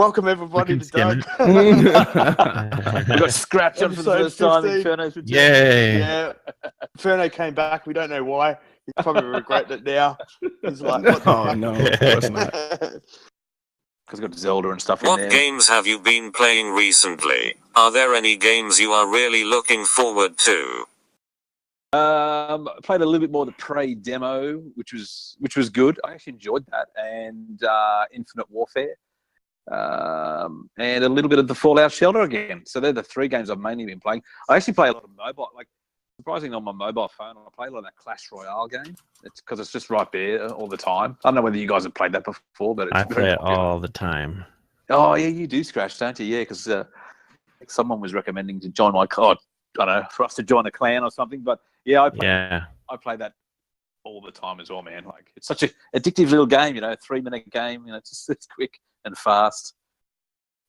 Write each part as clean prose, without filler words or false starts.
Welcome everybody to Doug. We got Scratch on for the first time. Inferno's returned. Yay! Yeah, Inferno came back. We don't know why. He's probably regretting it now. He's like, what Oh no, of course not. the Because we've got Zelda and stuff in What there. games have you been playing recently? Are there any games you are really looking forward to? I played a little bit more the Prey demo, which was good. I actually enjoyed that, and Infinite Warfare, and a little bit of the Fallout Shelter again. So they're the three games I've mainly been playing. I actually play a lot of mobile, like surprisingly on my mobile phone. I play a lot of that Clash Royale game. It's because it's just right there all the time. I don't know whether you guys have played that before, but it's I very play it popular. all the time. Oh yeah, you do, Scratch, don't you? Yeah, because someone was recommending to join my clan. I don't know, for us to join a clan or something. But yeah, I play that all the time as well, man. Like it's such a addictive little game, 3-minute game. It's quick and fast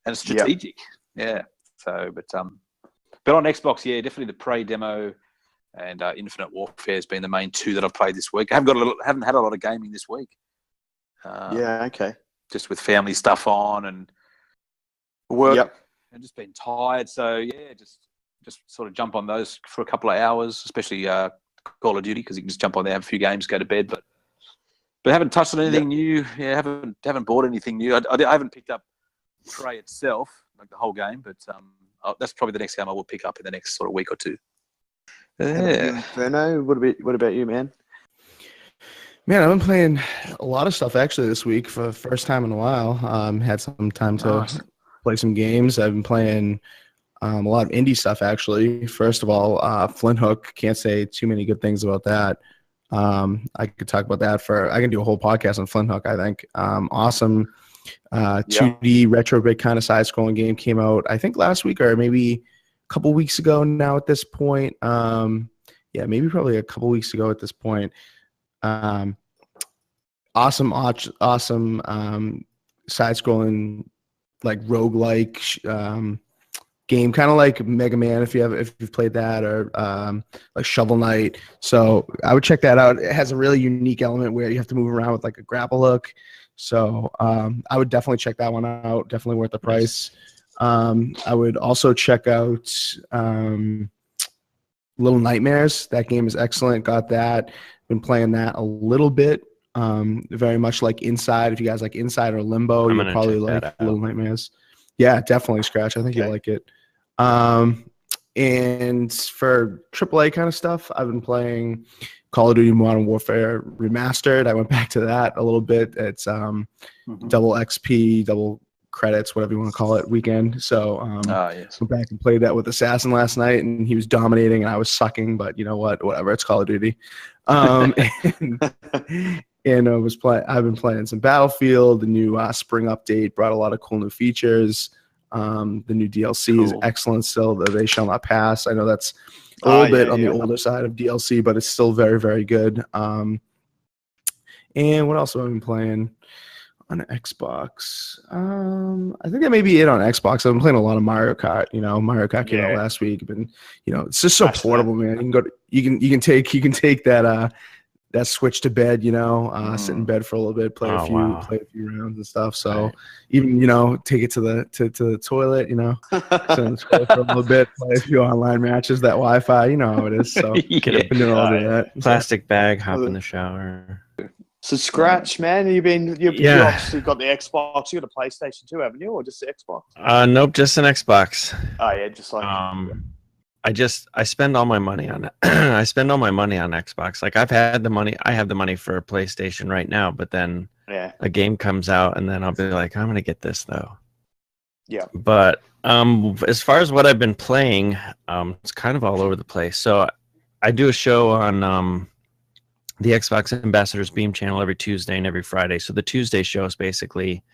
and strategic. Yeah. So, but on Xbox, yeah, definitely the Prey demo and Infinite Warfare has been the main two that I've played this week. I haven't had a lot of gaming this week. yeah, okay. Just with family stuff on and work, and just been tired. So yeah, just sort of jump on those for a couple of hours, especially Call of Duty, because you can just jump on there, have a few games, go to bed. But haven't touched on anything new. Yeah, haven't bought anything new. I haven't picked up Prey itself, like the whole game, but that's probably the next game I will pick up in the next sort of week or two. Yeah. Inferno, what about you, man? Man, I've been playing a lot of stuff actually this week for the first time in a while. Had some time to play some games. I've been playing a lot of indie stuff actually. First of all, Flint Hook. Can't say too many good things about that. I could talk about that I can do a whole podcast on Flint Hook, I think. Awesome 2D retro bit kind of side-scrolling game came out, I think last week or maybe a couple weeks ago now at this point. Maybe probably a couple weeks ago at this point. Awesome side-scrolling like roguelike game, kind of like Mega Man if you've played that, or like Shovel Knight. So I would check that out. It has a really unique element where you have to move around with like a grapple hook. So I would definitely check that one out. Definitely worth the price. I would also check out Little Nightmares. That game is excellent. Got that. Been playing that a little bit. Very much like Inside. If you guys like Inside or Limbo, you'll probably like Little Nightmares. Yeah, definitely, Scratch. I think you'll like it. And for AAA kind of stuff, I've been playing Call of Duty Modern Warfare Remastered. I went back to that a little bit. It's double XP, double credits, whatever you want to call it, weekend. So went back and played that with Assassin last night, and he was dominating, and I was sucking. But you know what? Whatever. It's Call of Duty. And I've been playing some Battlefield. The new spring update brought a lot of cool new features. The new DLC is excellent still. The They Shall Not Pass. I know that's a little bit on the older side of DLC, but it's still very, very good. And what else have I been playing on Xbox? I think that may be it on Xbox. I've been playing a lot of Mario Kart. Mario Kart came out last week. It's just so portable, man. You can take that switch to bed, sit in bed for a little bit, play a few rounds and stuff. So even, take it to the toilet, sit in the toilet for a little bit, play a few online matches, that Wi-Fi, you know how it is. So Get I've been doing all of that. Plastic bag, hop in the shower. So Scratch, man, you obviously got the Xbox, you got a PlayStation 2, haven't you, or just the Xbox? Nope, just an Xbox. Oh yeah, just like I spend all my money on it. I spend all my money on Xbox. Like I have the money for a PlayStation right now, but then a game comes out and then I'll be like, I'm gonna get this though. Yeah. But as far as what I've been playing, it's kind of all over the place. So I do a show on the Xbox Ambassadors Beam channel every Tuesday and every Friday. So the Tuesday show is basically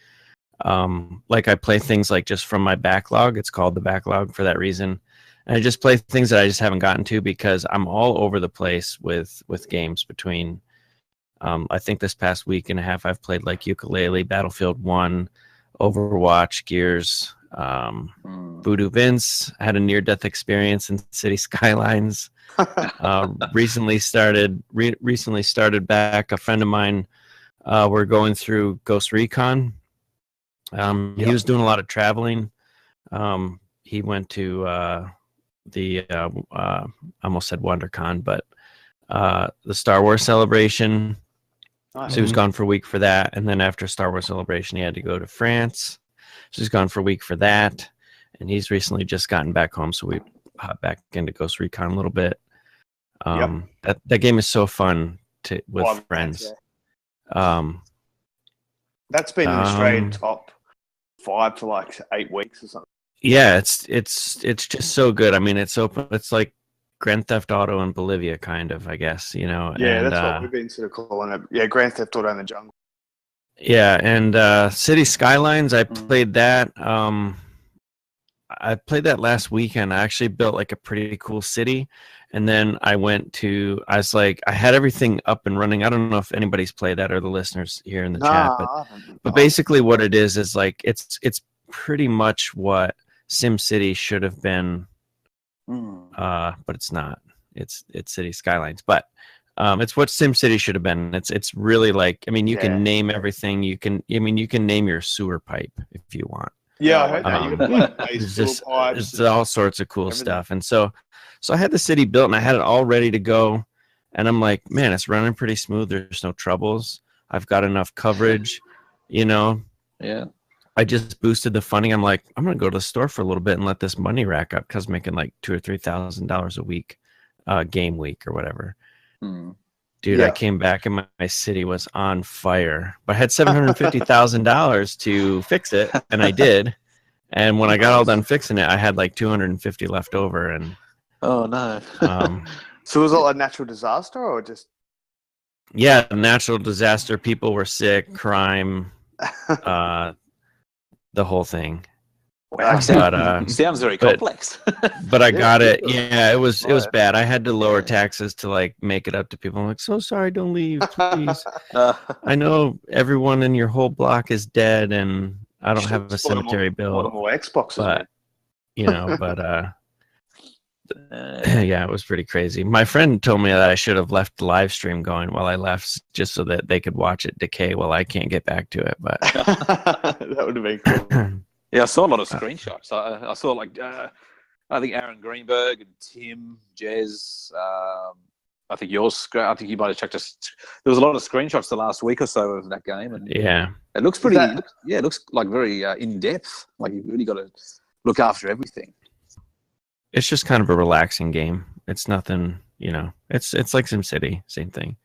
like I play things like just from my backlog. It's called the backlog for that reason. And I just play things that I just haven't gotten to because I'm all over the place with games between, I think this past week and a half, I've played like Yooka-Laylee, Battlefield 1, Overwatch, Gears, Voodoo Vince. I had a near-death experience in City Skylines. Recently started back. A friend of mine, we're going through Ghost Recon. He was doing a lot of traveling. He went to I almost said WonderCon, but the Star Wars Celebration. Nice. So he was gone for a week for that, and then after Star Wars Celebration, he had to go to France. So he's gone for a week for that, and he's recently just gotten back home. So we hopped back into Ghost Recon a little bit. That game is so fun with friends. That's been in Australian top 5 for like 8 weeks or something. Yeah, it's just so good. I mean, it's open. It's like Grand Theft Auto in Bolivia, kind of, I guess. Yeah, and, that's what we've been sort of calling it. Yeah, Grand Theft Auto in the jungle. Yeah, and City Skylines, I played that. I played that last weekend. I actually built like a pretty cool city, and then I was like, I had everything up and running. I don't know if anybody's played that or the listeners here in the chat, but basically what it is like it's pretty much what SimCity should have been, but it's not. It's City Skylines, but it's what SimCity should have been. It's really like, I mean, you can name everything. You can name your sewer pipe if you want. Yeah, I heard that. You can like there's all sorts of cool stuff. And so I had the city built and I had it all ready to go. And I'm like, man, it's running pretty smooth. There's no troubles. I've got enough coverage, Yeah. I just boosted the funding. I'm like, I'm going to go to the store for a little bit and let this money rack up because I'm making like $2,000 or $3,000 a week, game week or whatever. Dude, I came back and my city was on fire, but I had $750,000 to fix it, and I did. And when I got all done fixing it, I had like 250 left over. And oh no! So was it a natural disaster or just? Yeah, natural disaster. People were sick, crime, the whole thing. Wow, sounds very complex. But I got it. Yeah, it was bad. I had to lower taxes to like make it up to people. I'm like, so sorry, don't leave, please. I know everyone in your whole block is dead, and I don't have a cemetery bill. Xboxes, but yeah, it was pretty crazy. My friend told me that I should have left the live stream going while I left, just so that they could watch it decay while I can't get back to it. But that would have been cool. Yeah, I saw a lot of screenshots. I saw like I think Aaron Greenberg and Tim, Jez. I think yours. I think you might have checked us. There was a lot of screenshots the last week or so of that game, and it looks pretty. It looks like very in depth. Like you've really got to look after everything. It's just kind of a relaxing game. It's nothing, It's like SimCity, same thing.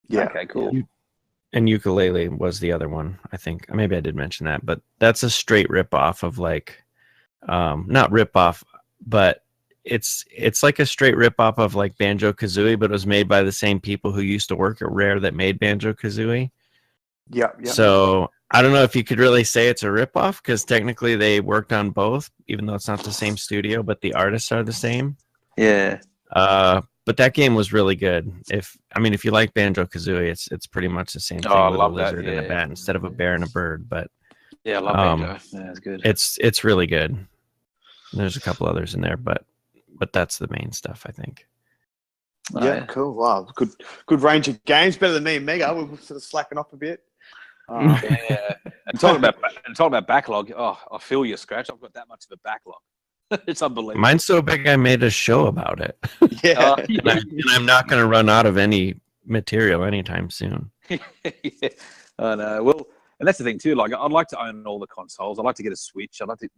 Yeah. Okay. Cool. And Ukulele was the other one, I think. Maybe I did mention that, but that's a straight rip-off of like, not rip-off, but it's like a straight rip-off of like Banjo-Kazooie, but it was made by the same people who used to work at Rare that made Banjo-Kazooie. Yeah. So I don't know if you could really say it's a rip-off because technically they worked on both, even though it's not the same studio, but the artists are the same. Yeah. But that game was really good. If you like Banjo-Kazooie, it's pretty much the same thing with a lizard and a bat instead of a bear and a bird. But yeah, I love Banjo. Yeah, it's good. It's really good. There's a couple others in there, but that's the main stuff, I think. Yeah, cool. Wow, good range of games. Better than me and Mega. We're sort of slacking off a bit. Yeah. And talking about backlog. Oh, I feel you, Scratch. I've got that much of a backlog. It's unbelievable. Mine's so big I made a show about it. Yeah. And I'm not going to run out of any material anytime soon. Yeah. I know. Well, and that's the thing too. Like, I'd like to own all the consoles. I'd like to get a Switch. I'd like to,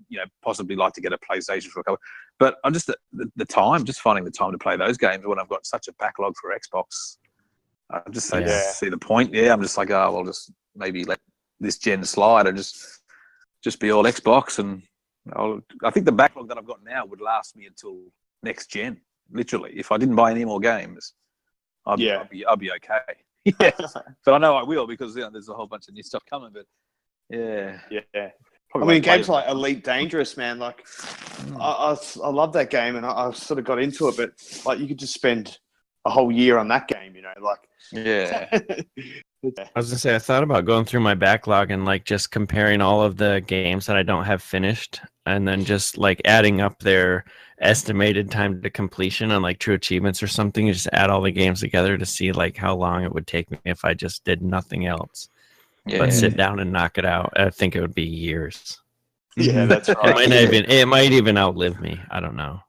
possibly like to get a PlayStation for a couple. But I'm just the time, just finding the time to play those games when I've got such a backlog for Xbox. I just see the point. Yeah, I'm just like, I'll just maybe let this gen slide and just be all Xbox and. I think the backlog that I've got now would last me until next gen. Literally, if I didn't buy any more games, I'd be okay. Yeah, but I know I will because there's a whole bunch of new stuff coming. But yeah. Games like Elite Dangerous, man. Like, I love that game, and I sort of got into it. But like, you could just spend a whole year on that game, Yeah. I was gonna say, I thought about going through my backlog and like just comparing all of the games that I don't have finished, and then just like adding up their estimated time to completion on like True Achievements or something. You just add all the games together to see like how long it would take me if I just did nothing else. but sit down and knock it out, I think it would be years. Yeah, that's right. It might even outlive me. I don't know.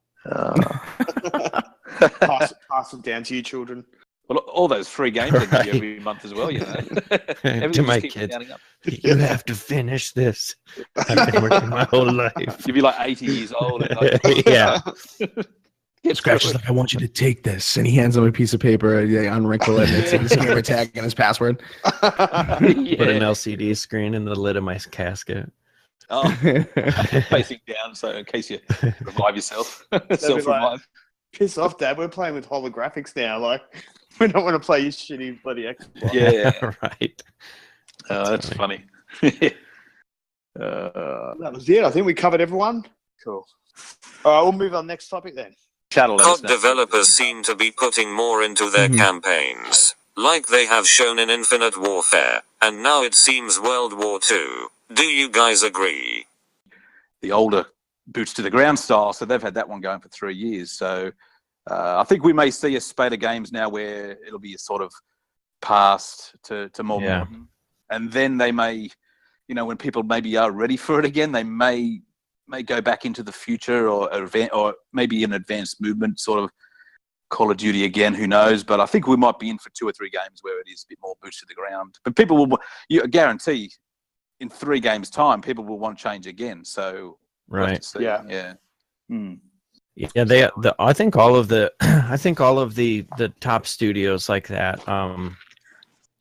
Pass it down to your children. Well, all those free games they give you every month as well, you know. To my kids, you have to finish this. I've been working my whole life. You'll be like 80 years old. And like, yeah. Scratch is like, I want you to take this, and he hands him a piece of paper. They unwrinkle it. And it's his gamer tag and his password. Put an LCD screen in the lid of my casket. Oh, facing down, so in case you revive yourself, self-revive. Piss off, Dad. We're playing with holographics now. Like, we don't want to play your shitty bloody Xbox. Yeah, right. That's funny. That was it. I think we covered everyone. Cool. All right, we'll move on. Next topic then. COD developers seem to be putting more into their campaigns, like they have shown in Infinite Warfare, and now it seems World War II. Do you guys agree? The older boots to the ground style, so they've had that one going for 3 years. So I think we may see a spate of games now where it'll be a sort of past to more modern, and then they may, you know, when people maybe are ready for it again, they may go back into the future or maybe an advanced movement sort of Call of Duty again. Who knows? But I think we might be in for 2 or 3 games where it is a bit more boots to the ground. But people will, you guarantee, in 3 games' time, people will want to change again. So right, yeah. Yeah, I think all of the the top studios like that,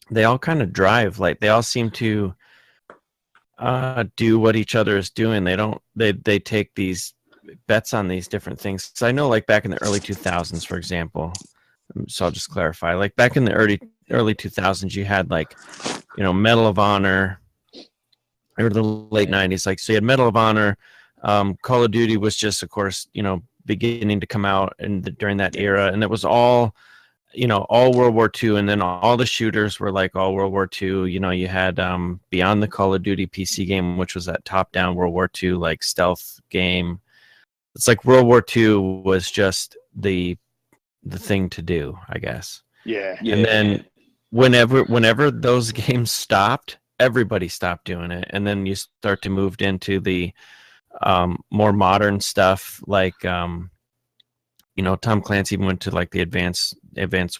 they all kind of drive, like they all seem to do what each other is doing. They take these bets on these different things. So I know, like back in the early 2000s, for example, so I'll just clarify, like back in the early 2000s, you had like, you know, Medal of Honor, or the late 90s, like, so you had Medal of Honor. Call of Duty was just, of course, you know, beginning to come out during that era, and it was all, you know, all World War II, and then all the shooters were like all World War II. You know, you had Beyond the Call of Duty PC game, which was that top-down World War II like stealth game. It's like World War II was just the thing to do, I guess. Yeah. And then whenever those games stopped, everybody stopped doing it, and then you start to move into the more modern stuff, like you know, Tom Clancy went to like the advanced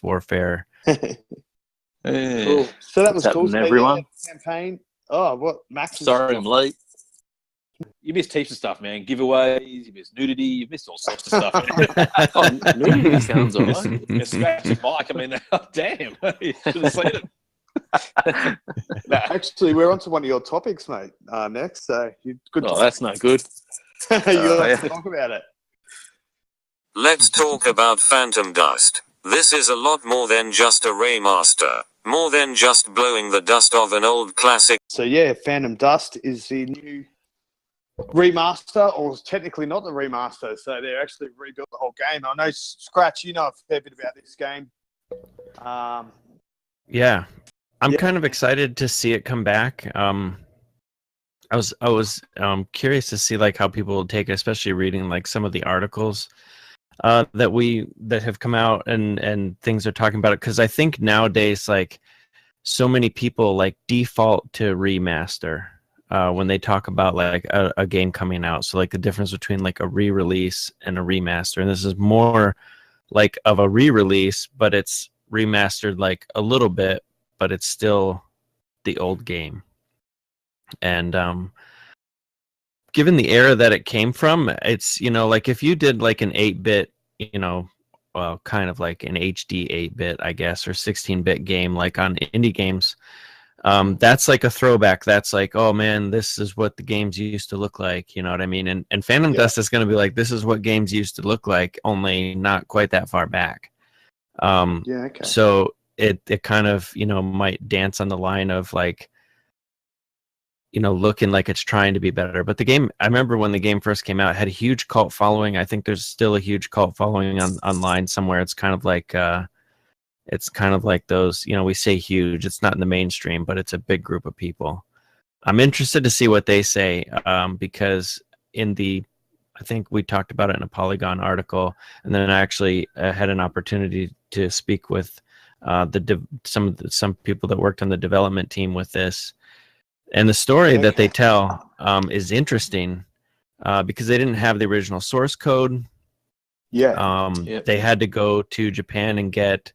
warfare. Cool. So that was cool. So everyone. Campaign. Oh, what Max? Sorry, I'm late. You missed heaps of stuff, man. Giveaways, you missed nudity, you missed all sorts of stuff. Nudity sounds alright. Yeah, scratch your mic. I mean, damn, you should have seen it. No, actually, we're on to one of your topics, mate. Next, so good. Oh, that's no good. You have to talk about it. Let's talk about Phantom Dust. This is a lot more than just a remaster, more than just blowing the dust off an old classic. So yeah, Phantom Dust is the new remaster, or technically not the remaster. So they actually rebuilt the whole game. I know, Scratch, you know a fair bit about this game. Yeah, I'm kind of excited to see it come back. I was curious to see like how people will take it, especially reading like some of the articles that have come out and things are talking about it, because I think nowadays like so many people like default to remaster when they talk about like a game coming out. So like the difference between like a re-release and a remaster, and this is more like of a re-release, but it's remastered like a little bit, but it's still the old game. And given the era that it came from, it's, you know, like if you did like an 8-bit, you know, well, kind of like an HD 8-bit, I guess, or 16-bit game, like on indie games, that's like a throwback. That's like, oh man, this is what the games used to look like. You know what I mean? And Phantom Dust is going to be like, this is what games used to look like, only not quite that far back. Okay. So it kind of, you know, might dance on the line of like, you know, looking like it's trying to be better. But the game, I remember when the game first came out, it had a huge cult following. I think there's still a huge cult following online somewhere. It's kind of like those, you know, we say huge, it's not in the mainstream, but it's a big group of people. I'm interested to see what they say, because I think we talked about it in a Polygon article, and then I actually had an opportunity to speak with some people that worked on the development team with this. And the story that they tell is interesting because they didn't have the original source code. Yeah. They had to go to Japan and get,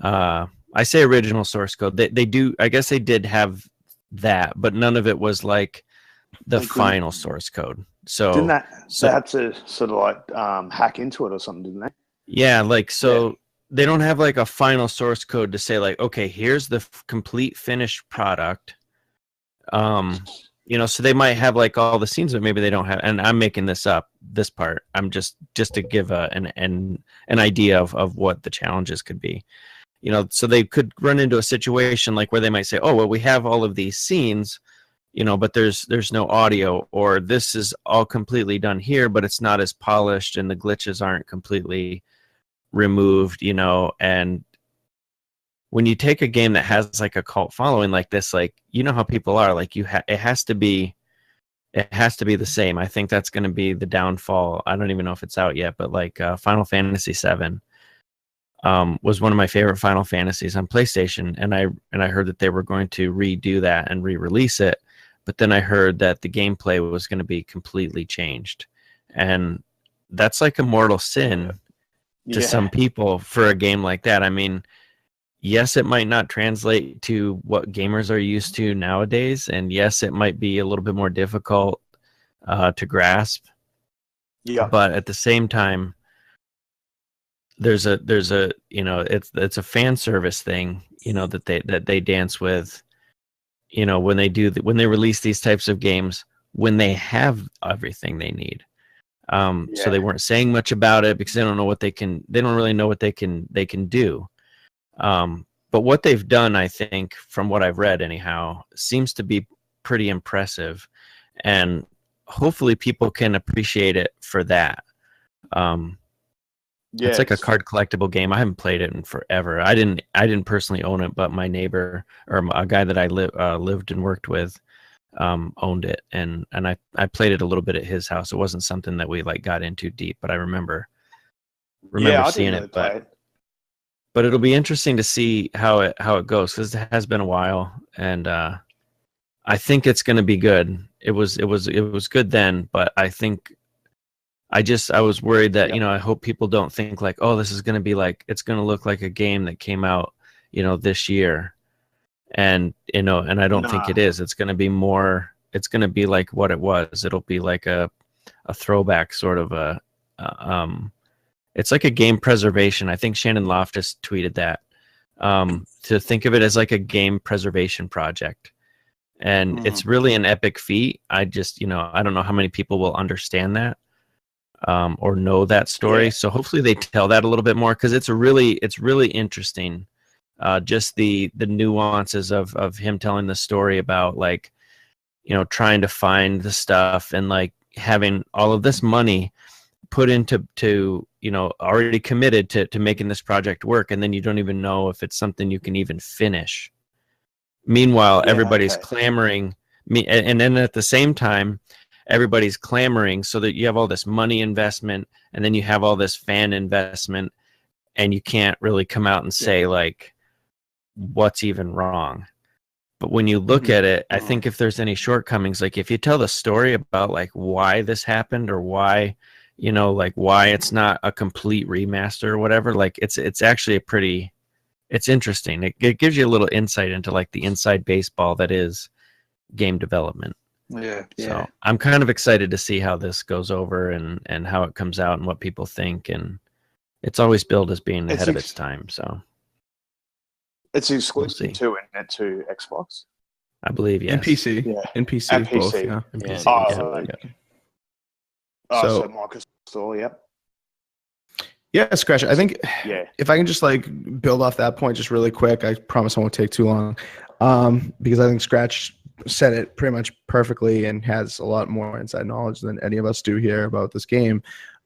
I say original source code. They do, I guess they did have that, but none of it was like the final source code. So didn't they had to sort of like hack into it or something, didn't they? Yeah, like they don't have like a final source code to say like, okay, here's the complete finished product. So they might have like all the scenes, but maybe they don't have. And I'm making this up, this part. I'm just to give an idea of what the challenges could be. So they could run into a situation like where they might say, oh, well, we have all of these scenes, but there's no audio, or this is all completely done here, but it's not as polished and the glitches aren't completely removed, and when you take a game that has like a cult following like this, like, how people are, like it has to be the same. I think that's going to be the downfall. I don't even know if it's out yet, but like Final Fantasy VII was one of my favorite Final Fantasies on PlayStation, and I heard that they were going to redo that and re-release it, but then I heard that the gameplay was going to be completely changed, and that's like a mortal sin to some people for a game like that. I mean, yes, it might not translate to what gamers are used to nowadays, and yes, it might be a little bit more difficult to grasp. Yeah. But at the same time, there's a it's a fan service thing, that they dance with, when they release these types of games, when they have everything they need. So they weren't saying much about it because they don't really know what they can do. But what they've done, I think, from what I've read anyhow, seems to be pretty impressive, and hopefully people can appreciate it for that. It's like a card collectible game. I haven't played it in forever. I didn't personally own it, but my neighbor, or a guy that I lived and worked with, owned it, and I played it a little bit at his house. It wasn't something that we like got into deep, but I remember seeing it. But it'll be interesting to see how it goes, because it has been a while, and I think it's going to be good. It was good then, but I think I was worried that I hope people don't think like, oh, this is going to be like, it's going to look like a game that came out this year, and and I don't think it is. It's going to be more. It's going to be like what it was. It'll be like a throwback sort of it's like a game preservation. I think Shannon Loftus tweeted that, to think of it as like a game preservation project. And it's really an epic feat. I just, I don't know how many people will understand that, or know that story. So hopefully they tell that a little bit more, because it's really interesting. Just the nuances of him telling the story about, like, trying to find the stuff, and like having all of this money put into already committed to making this project work, and then you don't even know if it's something you can even finish. Meanwhile, everybody's clamoring, and then at the same time, everybody's clamoring, so that you have all this money investment, and then you have all this fan investment, and you can't really come out and say like what's even wrong. But when you look at it, I think if there's any shortcomings, like if you tell the story about like why this happened, or why, like why it's not a complete remaster or whatever, like it's actually it's interesting. It gives you a little insight into like the inside baseball that is game development. Yeah. So I'm kind of excited to see how this goes over, and how it comes out, and what people think. And it's always billed as being ahead of its time. So it's exclusive to internet, to Xbox, I believe, yes. And PC. Yeah. And PC, And PC. both, yeah. And PC, so Microsoft Store, yep. Yeah, Scratch. I think if I can just like build off that point just really quick, I promise I won't take too long, because I think Scratch said it pretty much perfectly and has a lot more inside knowledge than any of us do here about this game.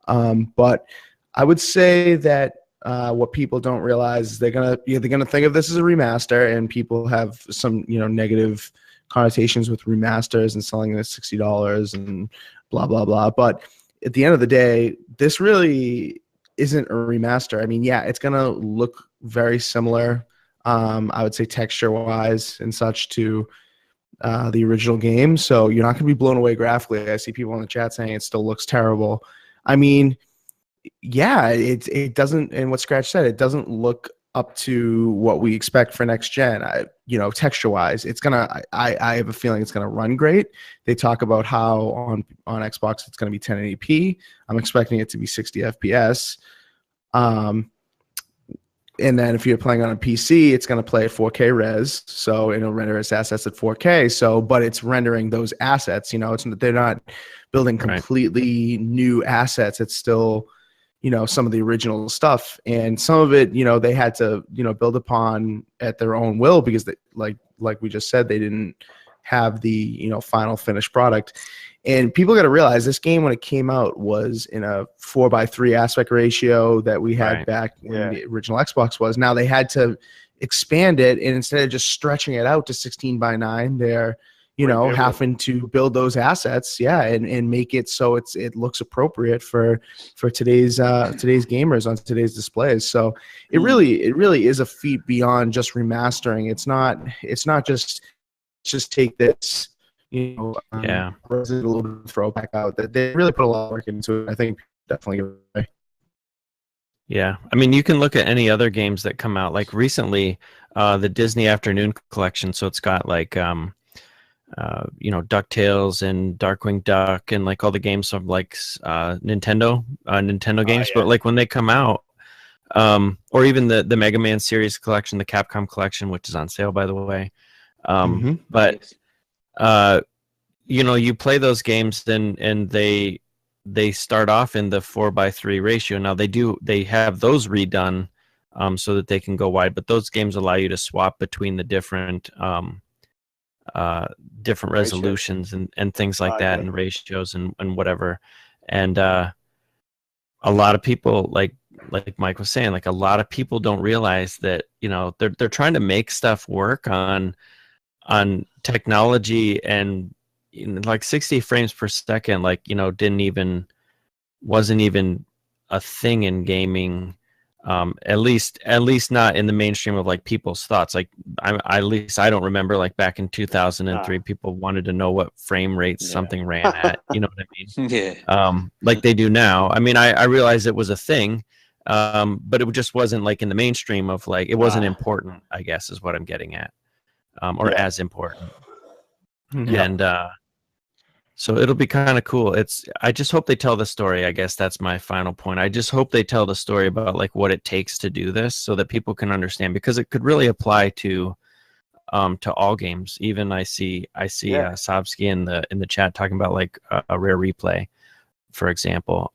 But I would say that what people don't realize is they're gonna think of this as a remaster, and people have some negative connotations with remasters and selling it at $60 and blah blah blah. But at the end of the day, this really isn't a remaster. I mean, yeah, it's gonna look very similar, I would say texture wise and such, to the original game, so you're not going to be blown away graphically. I see people in the chat saying it still looks terrible. I mean, yeah, it doesn't. And what Scratch said, it doesn't look up to what we expect for next gen. Texture wise, it's gonna. I have a feeling it's gonna run great. They talk about how on Xbox it's gonna be 1080p. I'm expecting it to be 60 FPS. And then if you're playing on a PC, it's going to play at 4K res, so it'll render its assets at 4K. So, but it's rendering those assets. They're not building completely new assets. It's still, some of the original stuff, and some of it, they had to, build upon at their own will because they, like we just said, they didn't have the final finished product. And people got to realize this game, when it came out, was in a 4:3 aspect ratio that we had back when the original Xbox was. Now they had to expand it, and instead of just stretching it out to 16:9, they're having to build those assets, and make it so it looks appropriate for today's gamers on today's displays. So it really is a feat beyond just remastering. It's not just take this. A little bit of throwback out that they really put a lot of work into it. I think definitely. Yeah, I mean, you can look at any other games that come out. Like recently, the Disney Afternoon Collection. So it's got like, DuckTales and Darkwing Duck and like all the games from like Nintendo games. But like when they come out, or even the Mega Man series collection, the Capcom collection, which is on sale by the way. But you play those games and they start off in the 4:3 ratio. Now they have those redone so that they can go wide, but those games allow you to swap between the different resolutions and things like that, and ratios and whatever. And a lot of people, like Mike was saying, like a lot of people don't realize that they're trying to make stuff work on technology, and like 60 frames per second, like wasn't even a thing in gaming, at least not in the mainstream of like people's thoughts. Like at least I don't remember like back in 2003 people wanted to know what frame rates something ran at. You know what I mean? Yeah. Like they do now. I mean, I realized it was a thing, but it just wasn't like in the mainstream of like, it wasn't important, I guess is what I'm getting at. Or as important. And so it'll be kind of cool. I just hope they tell the story. I guess that's my final point. I just hope they tell the story about like what it takes to do this, so that people can understand, because it could really apply to all games. Even I see Savsky in the chat talking about like a rare replay, for example.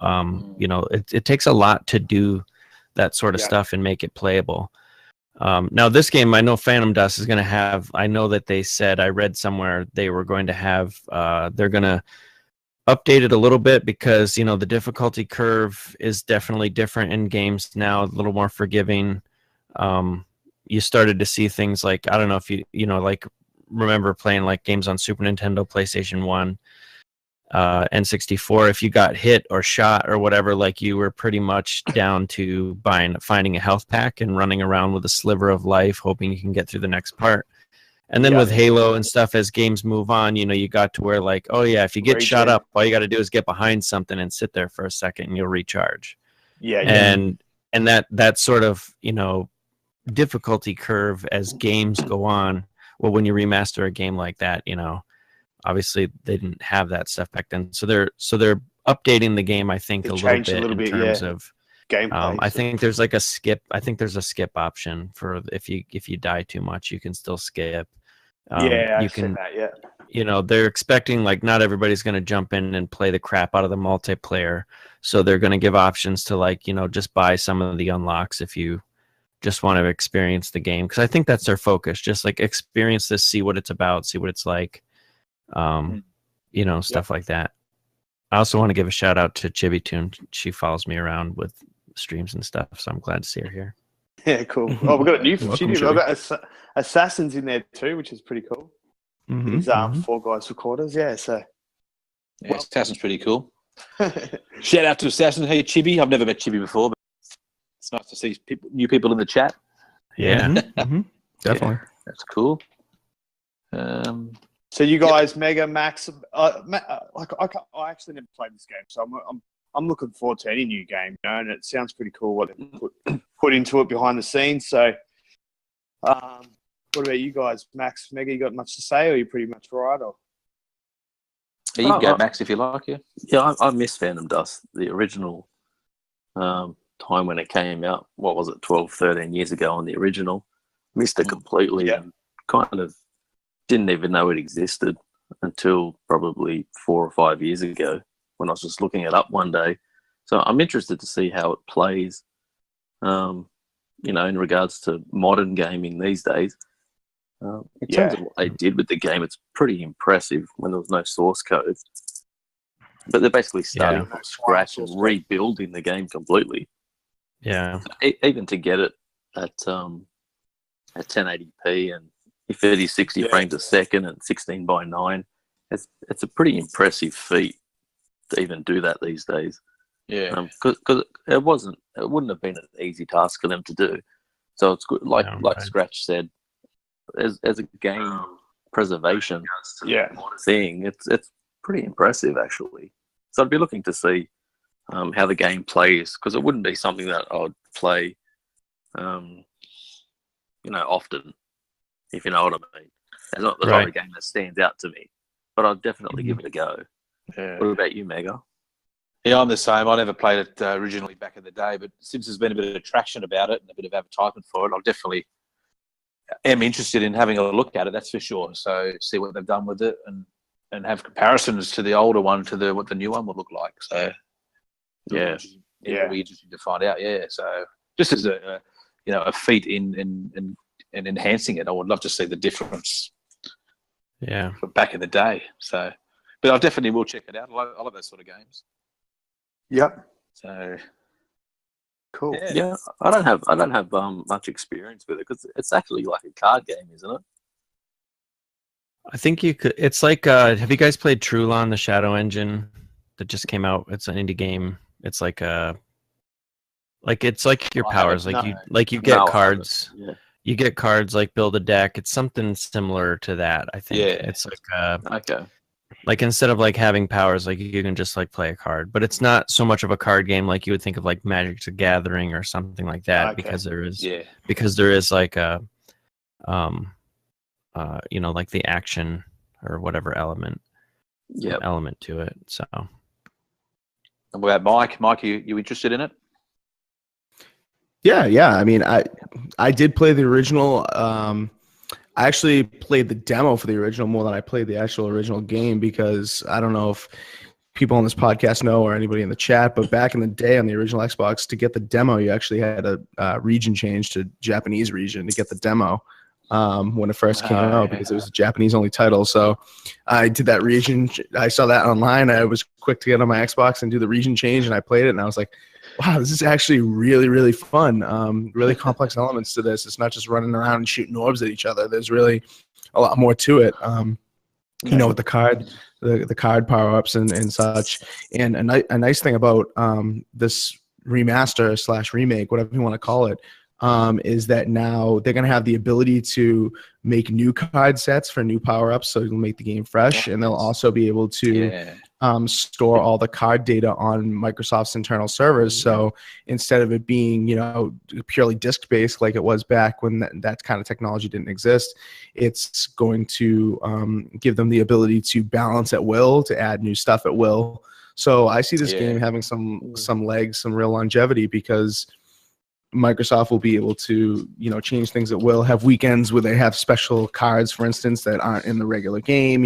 It takes a lot to do that sort of stuff and make it playable. Now this game, I know Phantom Dust is going to have, I know that they said, I read somewhere they were going to have, they're going to update it a little bit, because, the difficulty curve is definitely different in games now, a little more forgiving. You started to see things like, I don't know if you like remember playing like games on Super Nintendo, PlayStation 1, N64, if you got hit or shot or whatever, like you were pretty much down to finding a health pack and running around with a sliver of life, hoping you can get through the next part. And then with Halo and stuff, as games move on, you got to where like, oh yeah, if you get shot up, all you got to do is get behind something and sit there for a second and you'll recharge. And that sort of, difficulty curve as games go on. Well, when you remaster a game like that, obviously they didn't have that stuff back then. So they're updating the game, I think, a little bit in terms of gameplay. I think there's like a skip. I think there's a skip option for if you die too much, you can still skip. I've seen that, they're expecting like not everybody's going to jump in and play the crap out of the multiplayer. So they're going to give options to like, just buy some of the unlocks if you just want to experience the game. Because I think that's their focus. Just like experience this, see what it's about, see what it's like. Stuff like that. I also want to give a shout out to Chibi Toon. She follows me around with streams and stuff, so I'm glad to see her here. Yeah, cool. Oh, we've got a new. We've got Assassins in there too, which is pretty cool. These Four Guys recorders, so. Yeah, Assassin's pretty cool. Shout out to Assassin. Hey, Chibi. I've never met Chibi before, but it's nice to see new people in the chat. Yeah, definitely. Yeah, that's cool. So you guys, Mega, Max, I actually never played this game, so I'm looking forward to any new game, you know, and it sounds pretty cool what they put into it behind the scenes. So, what about you guys, Max, Mega? You got much to say, or are you pretty much right? Or you can go, Max, if you like. Yeah, I miss Phantom Dust, the original time when it came out. What was it, 12, 13 years ago on the original? Missed it completely and kind of didn't even know it existed until probably 4 or 5 years ago when I was just looking it up one day. So I'm interested to see how it plays, you know, in regards to modern gaming these days. In terms of what they did with the game, it's pretty impressive when there was no source code. But they're basically starting from scratch and rebuilding the game completely. Yeah. Even to get it at 1080p and 30, 60 frames a second and 16:9, it's a pretty impressive feat to even do that these days. Yeah. Because it wouldn't have been an easy task for them to do. So it's good, like Scratch said, as a game preservation thing, it's pretty impressive actually. So I'd be looking to see how the game plays, because it wouldn't be something that I would play, you know, often, if you know what I mean. It's not the type of game that stands out to me, but I'd definitely give it a go. Yeah. What about you, Mega? Yeah, I'm the same. I never played it originally back in the day, but since there's been a bit of traction about it and a bit of advertisement for it, I definitely am interested in having a look at it, that's for sure. So see what they've done with it and have comparisons to the older one to what the new one will look like. So it'll be interesting to find out. Yeah, so just as a feat in enhancing it, I would love to see the difference. Yeah, from back in the day. So, but I definitely will check it out. I love those sort of games. Yep. So cool. Yeah, I don't have much experience with it because it's actually like a card game, isn't it? I think you could. It's like, have you guys played Trulon, the Shadow Engine that just came out? It's an indie game. It's like it's like your powers. You get cards. Yeah. You get cards like build a deck. It's something similar to that. I think it's like okay. Like instead of like having powers, like you can just like play a card, but it's not so much of a card game like you would think of like Magic the Gathering or something like that, because there is like a like the action or whatever element to it. So and what about Mike, you interested in it? Yeah. I mean, I did play the original. I actually played the demo for the original more than I played the actual original game, because I don't know if people on this podcast know or anybody in the chat, but back in the day on the original Xbox, to get the demo, you actually had a region change to Japanese region to get the demo when it first came out, because it was a Japanese only title. So I did that region. I saw that online. I was quick to get on my Xbox and do the region change, and I played it, and I was like, wow, this is actually really, really fun. Really complex elements to this. It's not just running around and shooting orbs at each other. There's really a lot more to it. With the card power-ups and such. And a nice thing about this remaster / remake, whatever you want to call it, is that now they're going to have the ability to make new card sets for new power-ups, so it'll make the game fresh, and they'll also be able to store all the card data on Microsoft's internal servers. So instead of it being, purely disk-based like it was back when that kind of technology didn't exist, it's going to give them the ability to balance at will, to add new stuff at will. So I see this game having some legs, some real longevity, because Microsoft will be able to, change things at will, have weekends where they have special cards, for instance, that aren't in the regular game,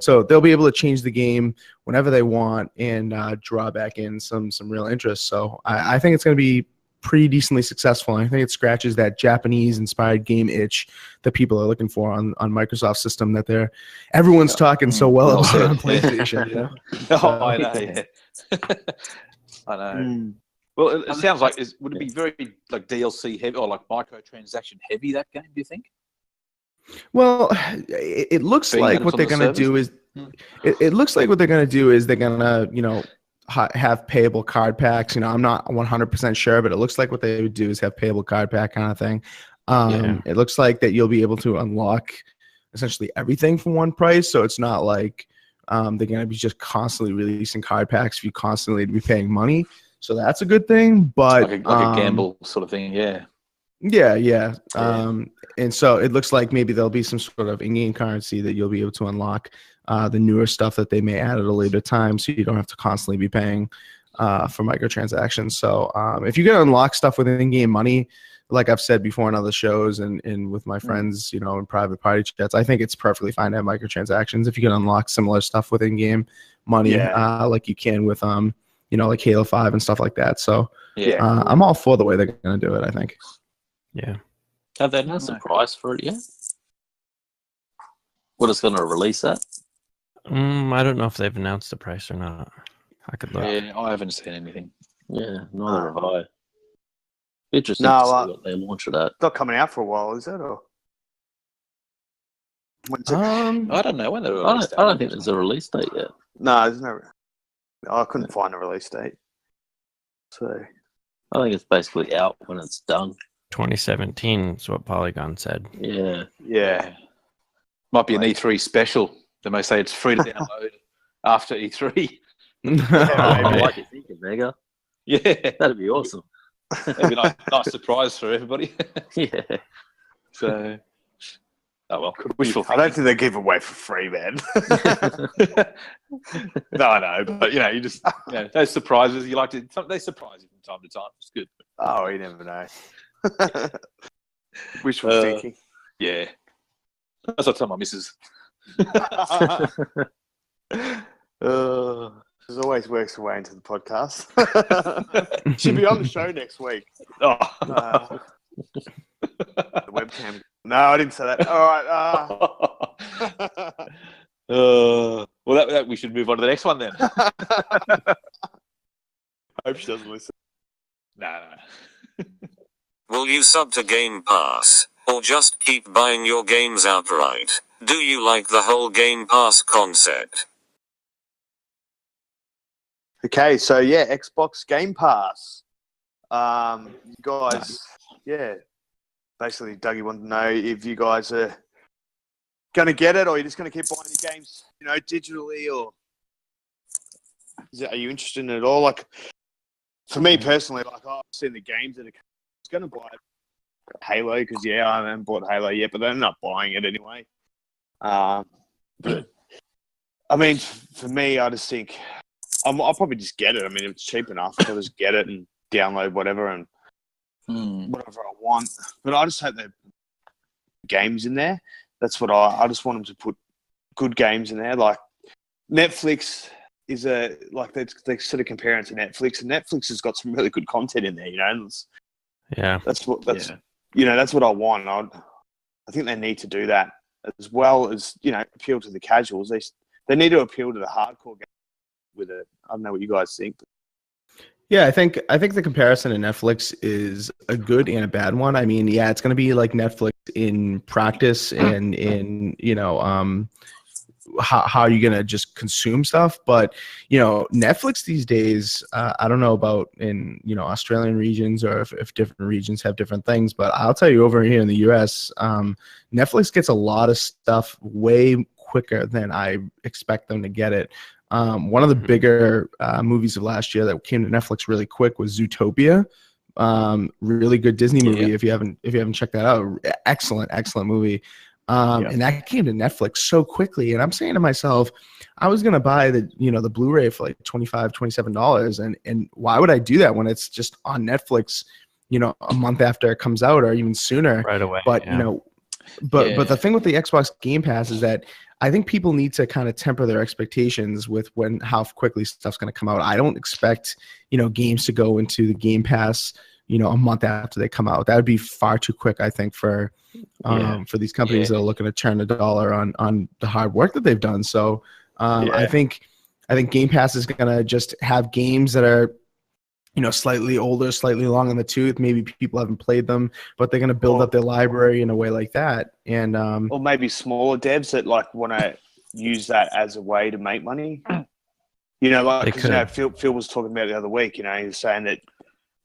So they'll be able to change the game whenever they want and draw back in some real interest. So I think it's going to be pretty decently successful. And I think it scratches that Japanese-inspired game itch that people are looking for on Microsoft's system that everyone's talking so well about on PlayStation. I know, yeah. I know. Well, it sounds like would it be very like DLC heavy or like microtransaction heavy, that game, do you think? Well, it looks like what they're going to do is it looks like what they're going to do is they're going to, have payable card packs. I'm not 100% sure, but it looks like what they would do is have payable card pack kind of thing. It looks like that you'll be able to unlock essentially everything for one price. So it's not like they're going to be just constantly releasing card packs for you constantly to be paying money. So that's a good thing. But like a gamble sort of thing, yeah. Yeah. And so it looks like maybe there'll be some sort of in-game currency that you'll be able to unlock the newer stuff that they may add at a later time, so you don't have to constantly be paying for microtransactions. So if you can unlock stuff with in-game money, like I've said before in other shows and with my friends, you know, in private party chats, I think it's perfectly fine to have microtransactions if you can unlock similar stuff with in-game money, like you can with you know, like Halo 5 and stuff like that. So I'm all for the way they're going to do it, I think. Yeah. Have they announced the price for it yet? What it's going to release at? I don't know if they've announced the price or not. I could look. Yeah, I haven't seen anything. Yeah, neither have I. Interesting to see what they launch it at. It's not coming out for a while, is it? Or I don't know when they're I don't think there's a release date yet. No, there's no. I couldn't find a release date. So I think it's basically out when it's done. 2017 is what Polygon said. Yeah. Might be an E3 special. They may say it's free to download after E3. I like your thinking, Mega. Yeah, that'd be awesome. That'd be a nice surprise for everybody. Yeah. So, oh well. I don't think they give away for free, man. No, I know, but you know, you just those surprises you like to. They surprise you from time to time. It's good. Oh, you never know. Wishful thinking. Yeah, that's what I tell my missus. There's always works her way into the podcast. She'll be on the show next week. The webcam. No, I didn't say that. All right. Well, that we should move on to the next one then. I hope she doesn't listen. No. Will you sub to Game Pass, or just keep buying your games outright? Do you like the whole Game Pass concept? Okay, so yeah, Xbox Game Pass. You guys, basically, Dougie wanted to know if you guys are going to get it, or you're just going to keep buying your games, you know, digitally, or are you interested in it at all? Like, for me personally, like I've seen the games that are going to buy Halo because I haven't bought Halo yet, but they're not buying it anyway. But I mean, for me, I just think I'll probably just get it. I mean, if it's cheap enough, I'll just get it and download whatever and whatever I want. But I just hope they put games in there. That's what I just want them to put good games in there. Like Netflix is they sort of compare it to Netflix, and Netflix has got some really good content in there. You know, that's what I want. I think they need to do that as well as appeal to the casuals. They need to appeal to the hardcore game with it. I don't know what you guys think. Yeah, I think the comparison to Netflix is a good and a bad one. I mean, it's going to be like Netflix in practice and in how you're going to just consume stuff. But Netflix these days, I don't know about in Australian regions or if different regions have different things, but I'll tell you over here in the US, Netflix gets a lot of stuff way quicker than I expect them to get it. One of the bigger movies of last year that came to Netflix really quick was Zootopia. Really good Disney movie. If you haven't checked that out, excellent movie. And that came to Netflix so quickly. And I'm saying to myself, I was gonna buy the Blu-ray for like $25, $27, and why would I do that when it's just on Netflix, a month after it comes out or even sooner? Right away. But but the thing with the Xbox Game Pass is that I think people need to kind of temper their expectations with how quickly stuff's going to come out. I don't expect, games to go into the Game Pass, a month after they come out. That would be far too quick, I think, for these companies that are looking to turn a dollar on the hard work that they've done. So I think Game Pass is going to just have games that are, slightly older, slightly long in the tooth. Maybe people haven't played them, but they're going to build up their library in a way like that. And or maybe smaller devs that want to use that as a way to make money. Phil was talking about it the other week. He was saying that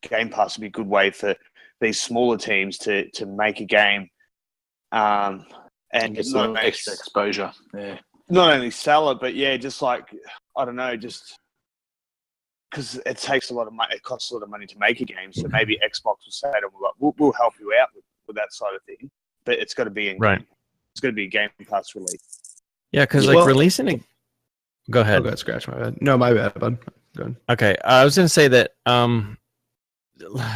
Game Pass would be a good way for these smaller teams to make a game, and and Get not some extra exposure. Yeah. Not only sell it, but yeah, just like, I don't know, just because it takes a lot of money. It costs a lot of money to make a game. So maybe Xbox will say to them, we'll help you out with that side of thing, but it's got to be in game. It's got to be a Game Pass release. Yeah, because like releasing a... Go ahead. Oh, God, scratch my bad. No, my bad, bud. Go ahead. Okay, I was going to say that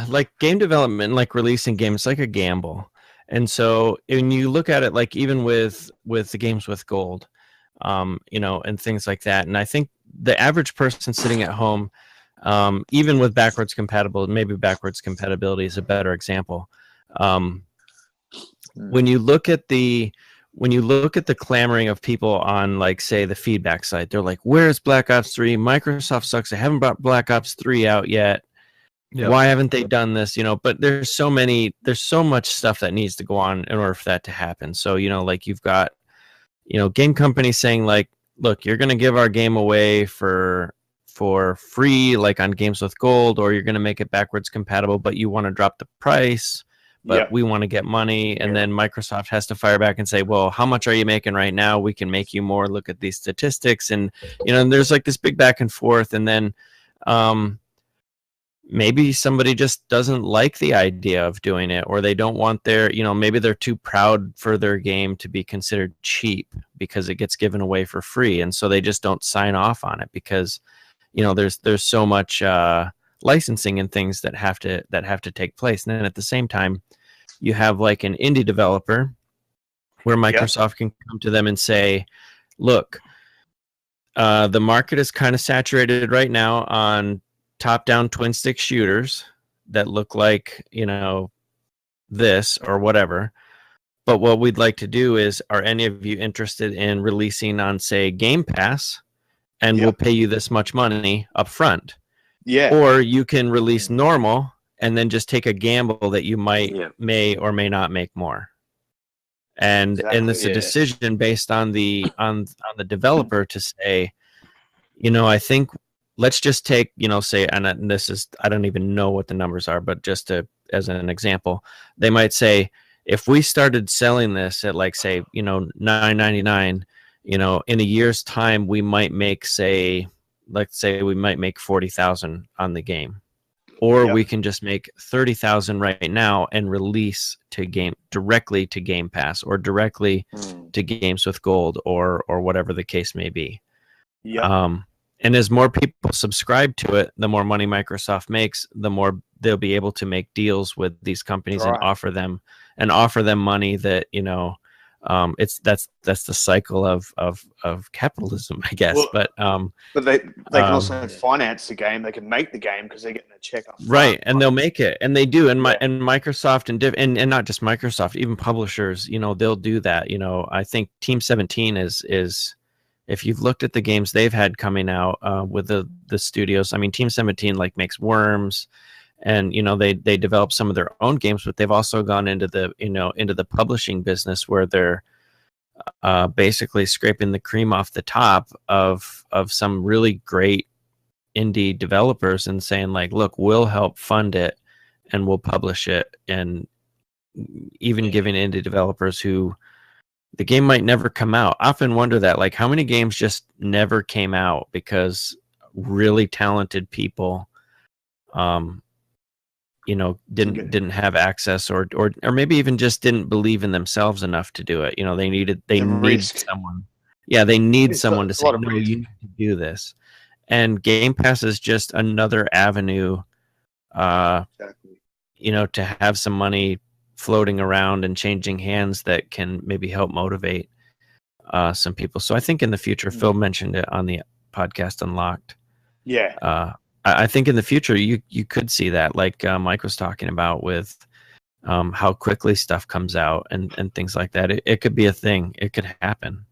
like game development, like releasing games, it's like a gamble. And so when you look at it, like even with the games with gold, you know, and things like that. And I think the average person sitting at home, even with backwards compatibility, maybe backwards compatibility is a better example. When you look at the clamoring of people on, like, say, the feedback site, they're like, where's Black Ops 3? Microsoft sucks. They haven't brought Black Ops 3 out yet. Yep. Why haven't they done this? You know, but there's so much stuff that needs to go on in order for that to happen. So, you know, like you've got, you know, game companies saying like, look, you're going to give our game away for free, like on Games with Gold, or you're going to make it backwards compatible, but you want to drop the price, but we want to get money. And then Microsoft has to fire back and say, well, how much are you making right now? We can make you more. Look at these statistics. And, you know, and there's like this big back and forth. And then, maybe somebody just doesn't like the idea of doing it, or they don't want their, you know, maybe they're too proud for their game to be considered cheap because it gets given away for free. And so they just don't sign off on it because, you know, there's so much licensing and things that have to take place. And then at the same time, you have like an indie developer where Microsoft can come to them and say, look, the market is kind of saturated right now on top-down twin-stick shooters that look like, you know, this or whatever. But what we'd like to do is, are any of you interested in releasing on, say, Game Pass, and we'll pay you this much money up front? Yeah. Or you can release normal and then just take a gamble that you may or may not make more. And it's a decision based on the developer to say, you know, I think let's just take, you know, say, and this is, I don't even know what the numbers are, but just as an example, they might say, if we started selling this at like, say, you know, $9.99, you know, in a year's time, we might make, say, let's say we might make 40,000 on the game, or we can just make 30,000 right now and release directly to Game Pass or directly to Games with Gold or whatever the case may be. And as more people subscribe to it, the more money Microsoft makes, the more they'll be able to make deals with these companies and offer them money that, you know, that's the cycle of capitalism, I guess. Well, but they can also finance the game. They can make the game because they're getting a check off. Right, and they'll make it, and they do. And and Microsoft and not just Microsoft, even publishers, you know, they'll do that. You know, I think Team 17 is. If you've looked at the games they've had coming out with the studios, I mean, Team 17 like makes Worms, and you know they develop some of their own games, but they've also gone into the publishing business where they're basically scraping the cream off the top of some really great indie developers and saying like, look, we'll help fund it and we'll publish it, and even giving indie developers who the game might never come out. I often wonder that, like, how many games just never came out because really talented people, you know, didn't have access, or maybe even just didn't believe in themselves enough to do it. You know, they need someone. Yeah, they need someone to say, no, you need to do this. And Game Pass is just another avenue, you know, to have some money floating around and changing hands that can maybe help motivate some people. So I think in the future, Phil mentioned it on the podcast Unlocked. I think in the future you could see that, like Mike was talking about with how quickly stuff comes out and things like that. It could be a thing. It could happen.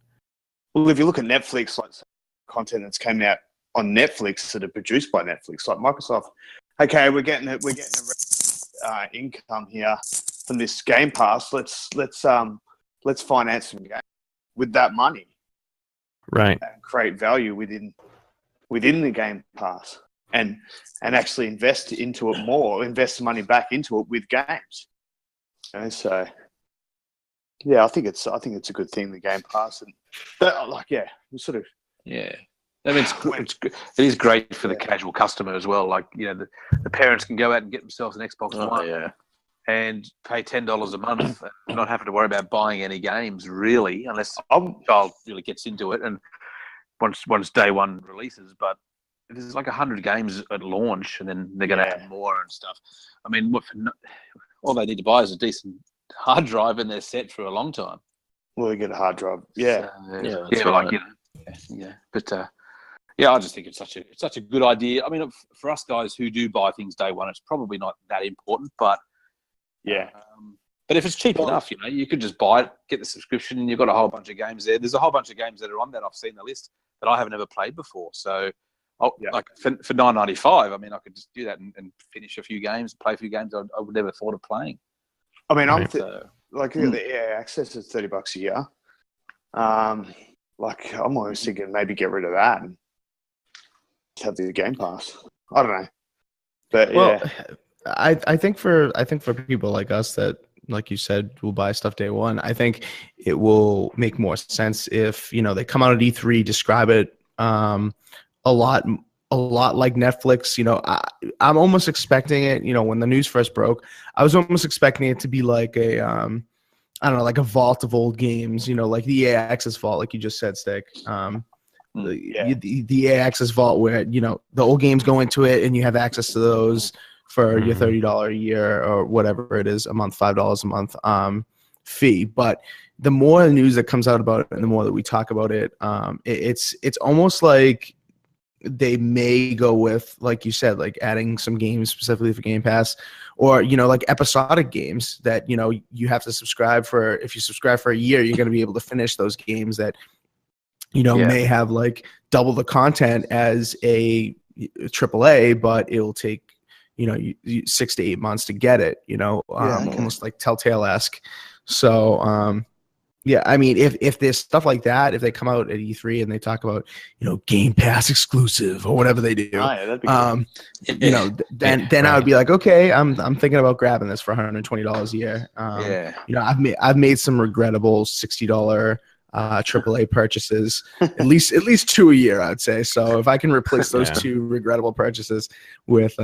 Well, if you look at Netflix, like content that's coming out on Netflix that are produced by Netflix, like Microsoft, okay, we're getting income here from this Game Pass. Let's finance some games with that money, right? And create value within the Game Pass, and actually invest into it more, invest the money back into it with games. And so Yeah, I think it's a good thing, the Game Pass, and we sort of I mean, it is great for the casual customer as well. Like, the parents can go out and get themselves an Xbox One and pay $10 a month and not having to worry about buying any games, really, unless the child really gets into it and once day one releases. But there's like 100 games at launch, and then they're going to add more and stuff. I mean, all they need to buy is a decent hard drive, and they're set for a long time. Well, you get a hard drive. Yeah. So, that's right. But I just think it's such a good idea. I mean, for us guys who do buy things day one, it's probably not that important, but but if it's cheap enough, you could just buy it, get the subscription, and you've got a whole bunch of games there. There's a whole bunch of games that are on that I've seen the list that I haven't ever played before. So, like for $9.95, I mean, I could just do that and finish a few games, play a few games I would never thought of playing. I mean, the EA access is $30 a year. I'm always thinking maybe get rid of that and have the Game Pass. I don't know, but I think for people like us that, like you said, will buy stuff day one, I think it will make more sense if they come out at E3, describe it a lot like Netflix. I'm almost expecting it. When the news first broke, I was almost expecting it to be like a I don't know, like a vault of old games. Like the EA Access vault, like you just said, Stick. The EA Access vault where the old games go into it and you have access to those for your $30 a year or whatever it is a month, $5 a month fee. But the more news that comes out about it and the more that we talk about it, it's almost like they may go with, like you said, like adding some games specifically for Game Pass, or like episodic games that you have to subscribe for. If you subscribe for a year, you're going to be able to finish those games that may have like double the content as a AAA, but it'll take 6 to 8 months to get it. Almost like Telltale-esque. So I mean, if there's stuff like that, if they come out at E3 and they talk about Game Pass exclusive or whatever they do, that'd be good. then I would be like, okay, I'm thinking about grabbing this for $120 a year. I've made some regrettable $60 AAA purchases, at least 2 a year, I'd say. So if I can replace those two regrettable purchases with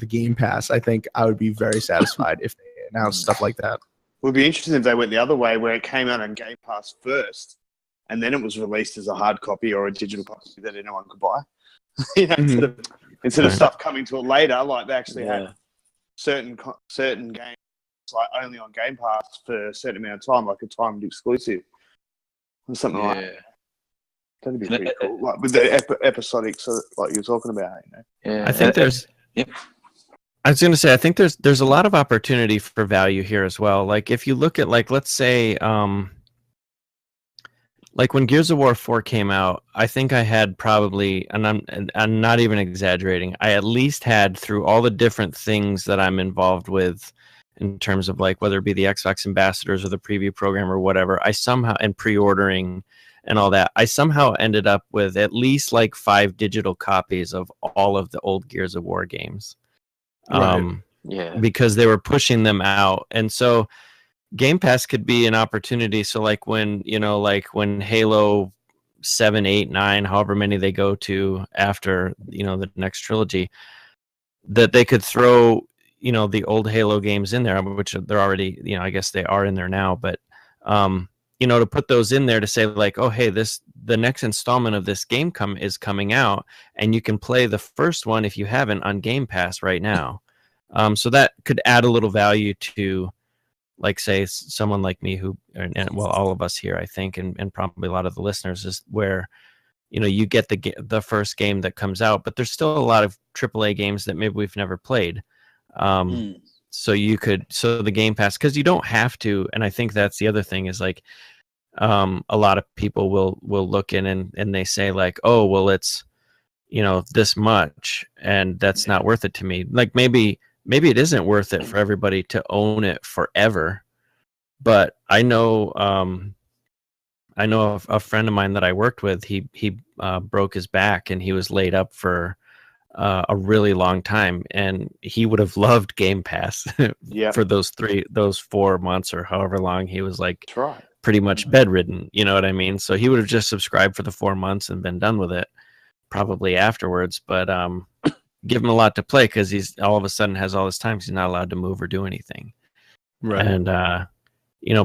Game Pass, I think I would be very satisfied if they announced stuff like that. It would be interesting if they went the other way, where it came out on Game Pass first, and then it was released as a hard copy or a digital copy that anyone could buy. Instead of stuff coming to it later, like they actually had certain games like only on Game Pass for a certain amount of time, like a timed exclusive. Or something like that. That'd be pretty cool. Like with the episodic, like you're talking about, I think there's. I was going to say, I think there's a lot of opportunity for value here as well. Like if you look at, like, let's say, like when Gears of War 4 came out, I think I had probably, and I'm not even exaggerating, I at least had, through all the different things that I'm involved with in terms of like whether it be the Xbox ambassadors or the preview program or whatever, I somehow, and pre-ordering and all that, I somehow ended up with at least like 5 digital copies of all of the old Gears of War games. Because they were pushing them out. And so Game Pass could be an opportunity. So like when when Halo 7, 8, 9, however many they go to after the next trilogy, that they could throw the old Halo games in there, which they're already I guess they are in there now, but to put those in there to say like, oh hey, the next installment of this game is coming out, and you can play the first one if you haven't on Game Pass right now. So that could add a little value to, like, say, someone like me who, and all of us here, I think, and probably a lot of the listeners, is where you get the first game that comes out, but there's still a lot of AAA games that maybe we've never played. So the Game Pass, because you don't have to, and I think that's the other thing is like, a lot of people will look in and they say like, oh well, it's this much, and that's not worth it to me. Like maybe it isn't worth it for everybody to own it forever, but I know a friend of mine that I worked with, he broke his back and he was laid up for a really long time, and he would have loved Game Pass for those 4 months or however long he was like pretty much bedridden. You know what I mean? So he would have just subscribed for the 4 months and been done with it probably afterwards. But give him a lot to play because he's all of a sudden has all this time. He's not allowed to move or do anything. Right. And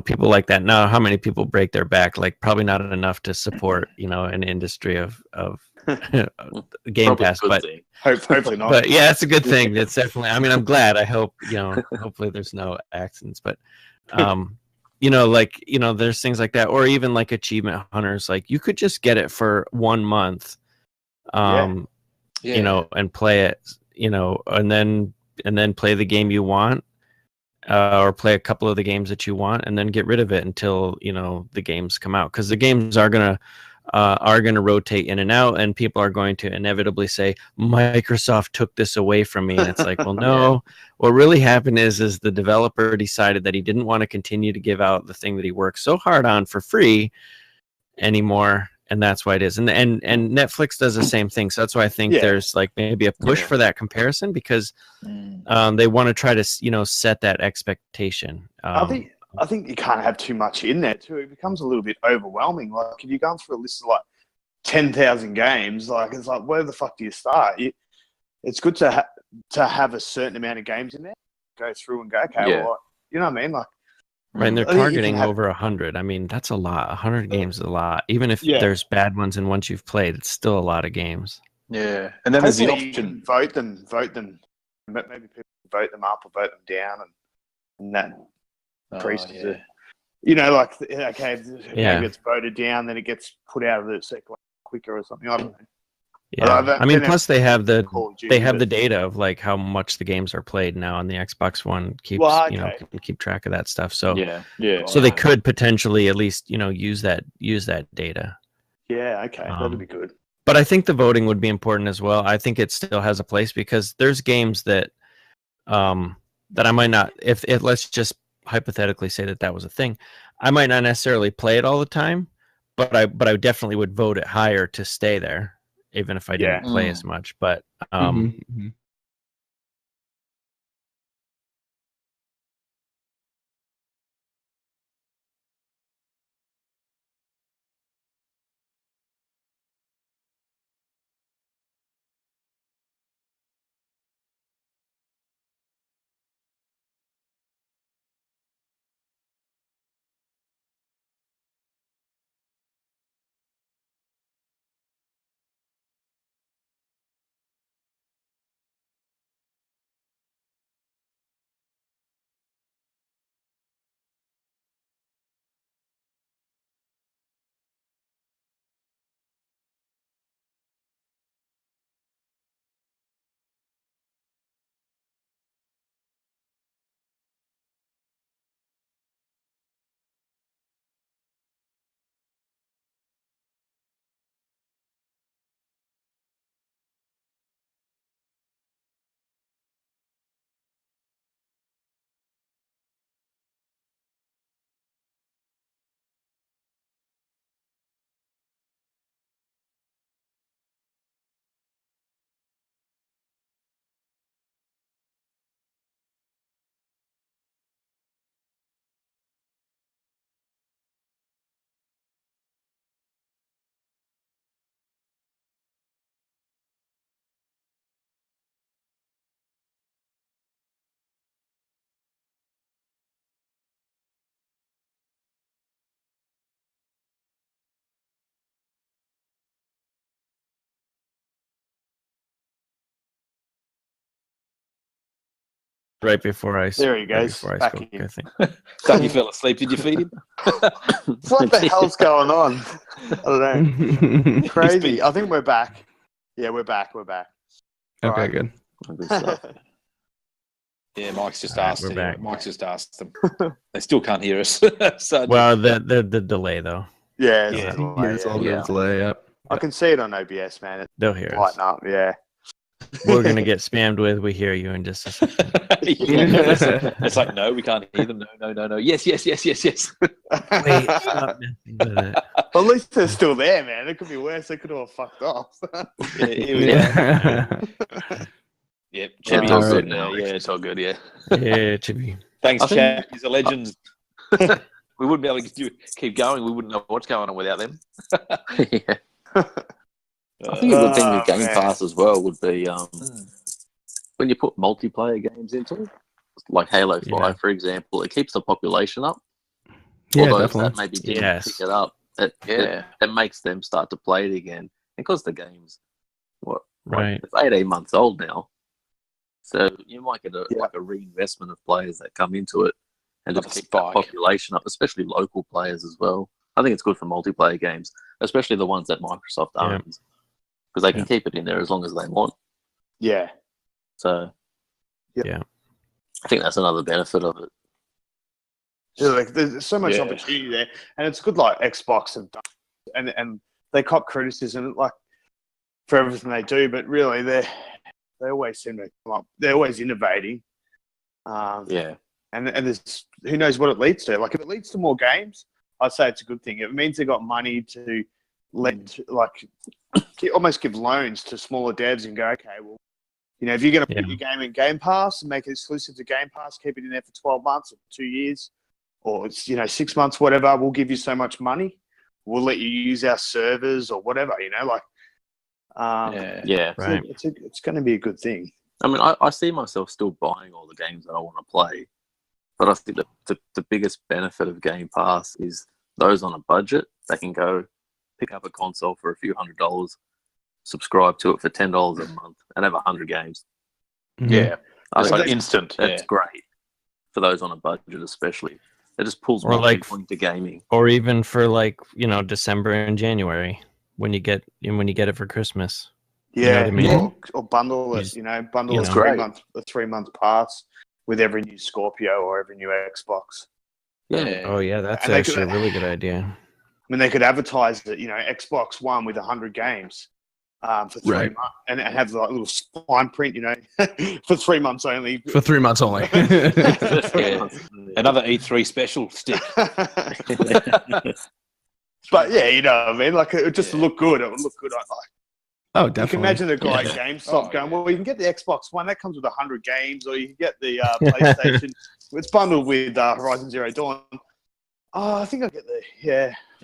people like that now, how many people break their back? Like probably not enough to support an industry of Game Pass, but hopefully not. But yeah, it's a good thing. It's definitely, I mean, I'm glad. I hope hopefully there's no accidents, but there's things like that, or even like achievement hunters, like you could just get it for 1 month and play it, and then play the game you want, or play a couple of the games that you want, and then get rid of it until the games come out, because the games are gonna rotate in and out, and people are going to inevitably say Microsoft took this away from me, and it's like, well, no. What really happened is the developer decided that he didn't want to continue to give out the thing that he worked so hard on for free anymore, and that's why it is. And Netflix does the same thing. So that's why I think there's like maybe a push for that comparison, because they want to try to set that expectation. I think you can't have too much in there too. It becomes a little bit overwhelming. Like if you're going through a list of like 10,000 games, like it's like, where the fuck do you start? It's good to have a certain amount of games in there, go through and go, okay, well, you know what I mean? Like, right, and they're targeting over 100. I mean, that's a lot. 100 games is a lot. Even if there's bad ones and once you've played, it's still a lot of games. Yeah, and then there's the option. Vote them. Maybe people vote them up or vote them down, and that increases it. Like, okay, maybe it's voted down, then it gets put out of the circle quicker or something. I don't know. Yeah, I mean, plus they have the data of like how much the games are played now on the Xbox One. Keeps can keep track of that stuff. So so they could potentially at least use that data. Yeah, okay, that'd be good. But I think the voting would be important as well. I think it still has a place, because there's games that that I might not, if let's just hypothetically say that was a thing, I might not necessarily play it all the time, but I definitely would vote it higher to stay there, even if I didn't play as much. But right before I there he goes. Right before I spoke, I think. Thought you fell asleep. Did you feed him? What the hell's going on? I don't know. Crazy. I think we're back. Yeah, we're back. Okay, good. Yeah, Mike's just asked. We're back. Mike's just asked them. They still can't hear us. So well, the delay though. Yeah, it's all the delay. Yep. I can see it on OBS, man. They'll hear us. Lighten up, yeah. we're gonna get spammed with. We hear you in just a second. It's like, no, we can't hear them. No. Yes. Wait, stop messing with it. Well, at least they're still there, man. It could be worse. They could have all fucked off. Here we go. Yep, Chibi's all good now. Yeah, it's all good. Yeah. Yeah, Chibi. Thanks, Chad. He's a legend. We wouldn't be able to keep going. We wouldn't know what's going on without them. Yeah. I think a good thing with Game Pass as well would be when you put multiplayer games into it, like Halo 5, for example, it keeps the population up. Yeah, Although definitely. that maybe didn't pick it up, it makes them start to play it again. Because the game's it's 18 months old now. So you might get a reinvestment of players that come into it and just keep the population up, especially local players as well. I think it's good for multiplayer games, especially the ones that Microsoft owns, because they can keep it in there as long as they want. Yeah. So, yeah, I think that's another benefit of it. Yeah, like, there's so much opportunity there, and it's good. Like Xbox have done, and they cop criticism like for everything they do, but really they always seem to come up. They're always innovating. And there's who knows what it leads to. Like if it leads to more games, I'd say it's a good thing. It means they got money to almost give loans to smaller devs and go, okay, well, if you're going to put your game in Game Pass and make it exclusive to Game Pass, keep it in there for 12 months or 2 years, or it's 6 months, whatever. We'll give you so much money. We'll let you use our servers or whatever. Right. It's going to be a good thing. I mean, I see myself still buying all the games that I want to play, but I think the biggest benefit of Game Pass is those on a budget, they can go pick up a console for a few $100, subscribe to it for $10 a month, and have 100 games. Mm-hmm. Yeah, it's like instant. That's great for those on a budget, especially. It just pulls more people into gaming. Or even for December and January when you get it for Christmas. Yeah, you know what I mean? or bundle it. Bundle a 3 month pass with every new Scorpio or every new Xbox. Yeah. Oh yeah, that's actually a really good idea. I mean, they could advertise that Xbox One with 100 games for 3 months, and have like a little fine print, for 3 months only. For 3 months only. Another E3 special stick. But yeah, you know what I mean. Like it would just look good. It would look good. Oh, definitely. You can imagine the guy at GameStop going, well, you can get the Xbox One. That comes with 100 games. Or you can get the PlayStation. It's bundled with Horizon Zero Dawn. Oh, I think I'll get the,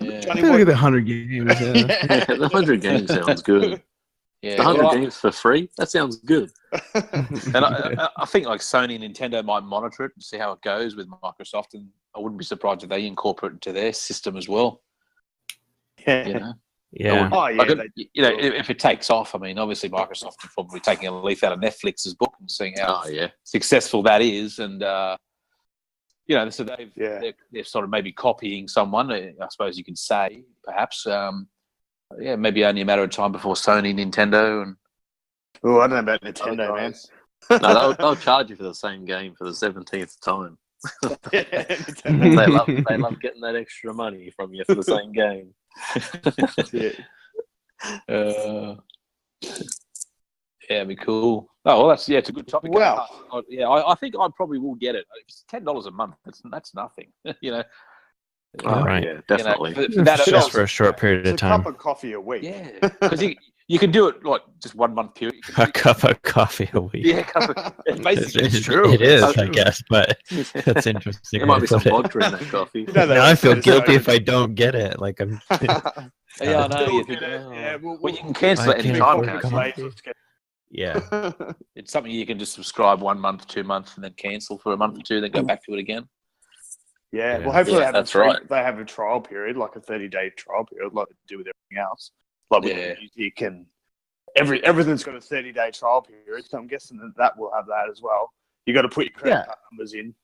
I think I'll get the 100 games. The 100 games sounds good. Yeah, 100 games for free? That sounds good. And I think like Sony and Nintendo might monitor it and see how it goes with Microsoft. And I wouldn't be surprised if they incorporate it into their system as well. Yeah. Yeah. If it takes off, I mean, obviously Microsoft is probably taking a leaf out of Netflix's book and seeing how successful that is, and so they're sort of maybe copying someone. I suppose you can say, perhaps, maybe only a matter of time before Sony, Nintendo, and I don't know about Nintendo, man. No, they'll charge you for the same game for the 17th time. They love getting that extra money from you for the same game. It'd be cool. Oh well, it's a good topic. Well, I think I probably will get it. If it's $10 a month, that's nothing. Right. Yeah, definitely. Just for a short period of time. A cup of coffee a week. Yeah, because you can do it like just 1 month period. A cup of coffee a week. Yeah, it's true. It is, I guess, but that's interesting. There might be some vodka in that coffee. Now I feel guilty if I don't get it. Like I'm. I know. Well, you can cancel it any time. Yeah. It's something you can just subscribe 1 month, 2 months, and then cancel for a month or two, then go back to it again. Yeah. Well, hopefully they have a trial period, like a 30-day trial period, like they do with everything else. Like you can, everything's got a 30-day trial period, so I'm guessing that will have that as well. You got to put your credit card numbers in.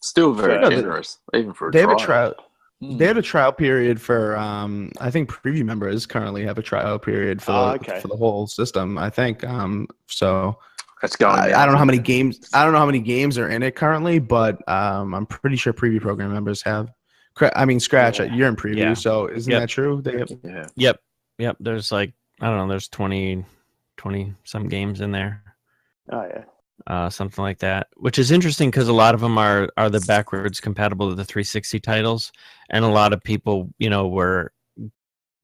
Still very generous, even for a trial. They had a trial period for I think preview members currently have a trial period for the whole system. I think so. That's going. I don't know how many games. I don't know how many games are in it currently, but I'm pretty sure preview program members have. Scratch. You're in preview, so isn't that true? They have. Yep. There's there's 20 20 some games in there. Oh yeah. Something like that, which is interesting because a lot of them are the backwards compatible to the 360 titles, and a lot of people, were